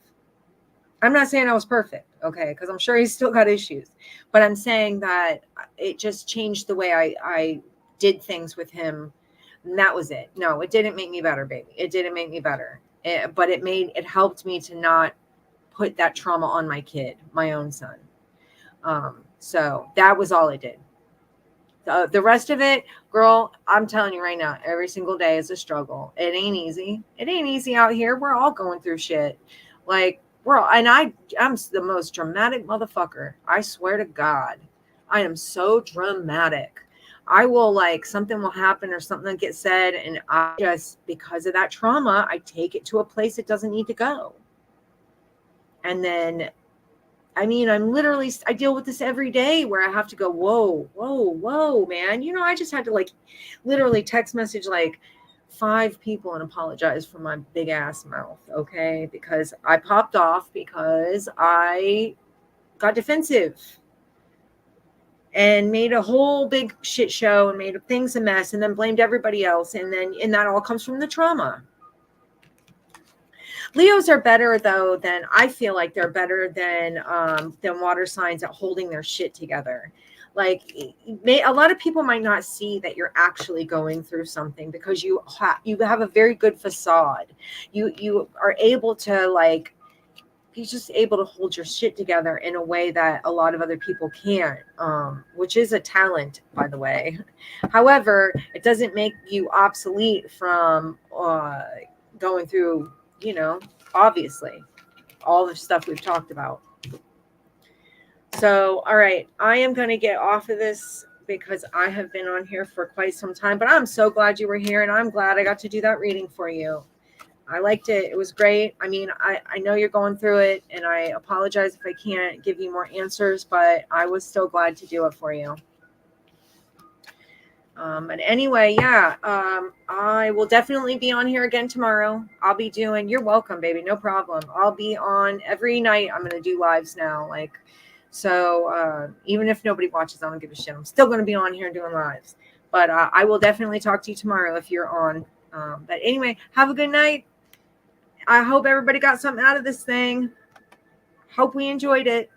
I'm not saying I was perfect, okay, because I'm sure he's still got issues. But I'm saying that it just changed the way I did things with him. And that was it. No, it didn't make me better, baby. It didn't make me better. But it helped me to not put that trauma on my kid, my own son. So that was all it did. The rest of it, girl, I'm telling you right now, every single day is a struggle. It ain't easy. It ain't easy out here. We're all going through shit. Like, I'm the most dramatic motherfucker. I swear to God, I am so dramatic. I will, like, something will happen or something will get said, and I just, because of that trauma, I take it to a place it doesn't need to go. And then, I mean, I deal with this every day, where I have to go, whoa, man. I just had to, like, literally text message like 5 people and apologize for my big ass mouth, okay? Because I popped off because I got defensive and made a whole big shit show and made things a mess, and then blamed everybody else. And that all comes from the trauma. Leos are better, though, than I feel like they're better than water signs at holding their shit together. Like, a lot of people might not see that you're actually going through something, because you have a very good facade. You are able to, like, you're just able to hold your shit together in a way that a lot of other people can't, which is a talent, by the way. However, it doesn't make you obsolete from going through, obviously, all the stuff we've talked about. So, all right, I am going to get off of this, because I have been on here for quite some time, but I'm so glad you were here, and I'm glad I got to do that reading for you. I liked it. It was great. I mean, I know you're going through it, and I apologize if I can't give you more answers, but I was still glad to do it for you. And anyway, yeah, I will definitely be on here again tomorrow. You're welcome, baby. No problem. I'll be on every night. I'm going to do lives now. Like, so even if nobody watches, I don't give a shit. I'm still going to be on here doing lives. But I will definitely talk to you tomorrow if you're on. But anyway, have a good night. I hope everybody got something out of this thing. Hope we enjoyed it.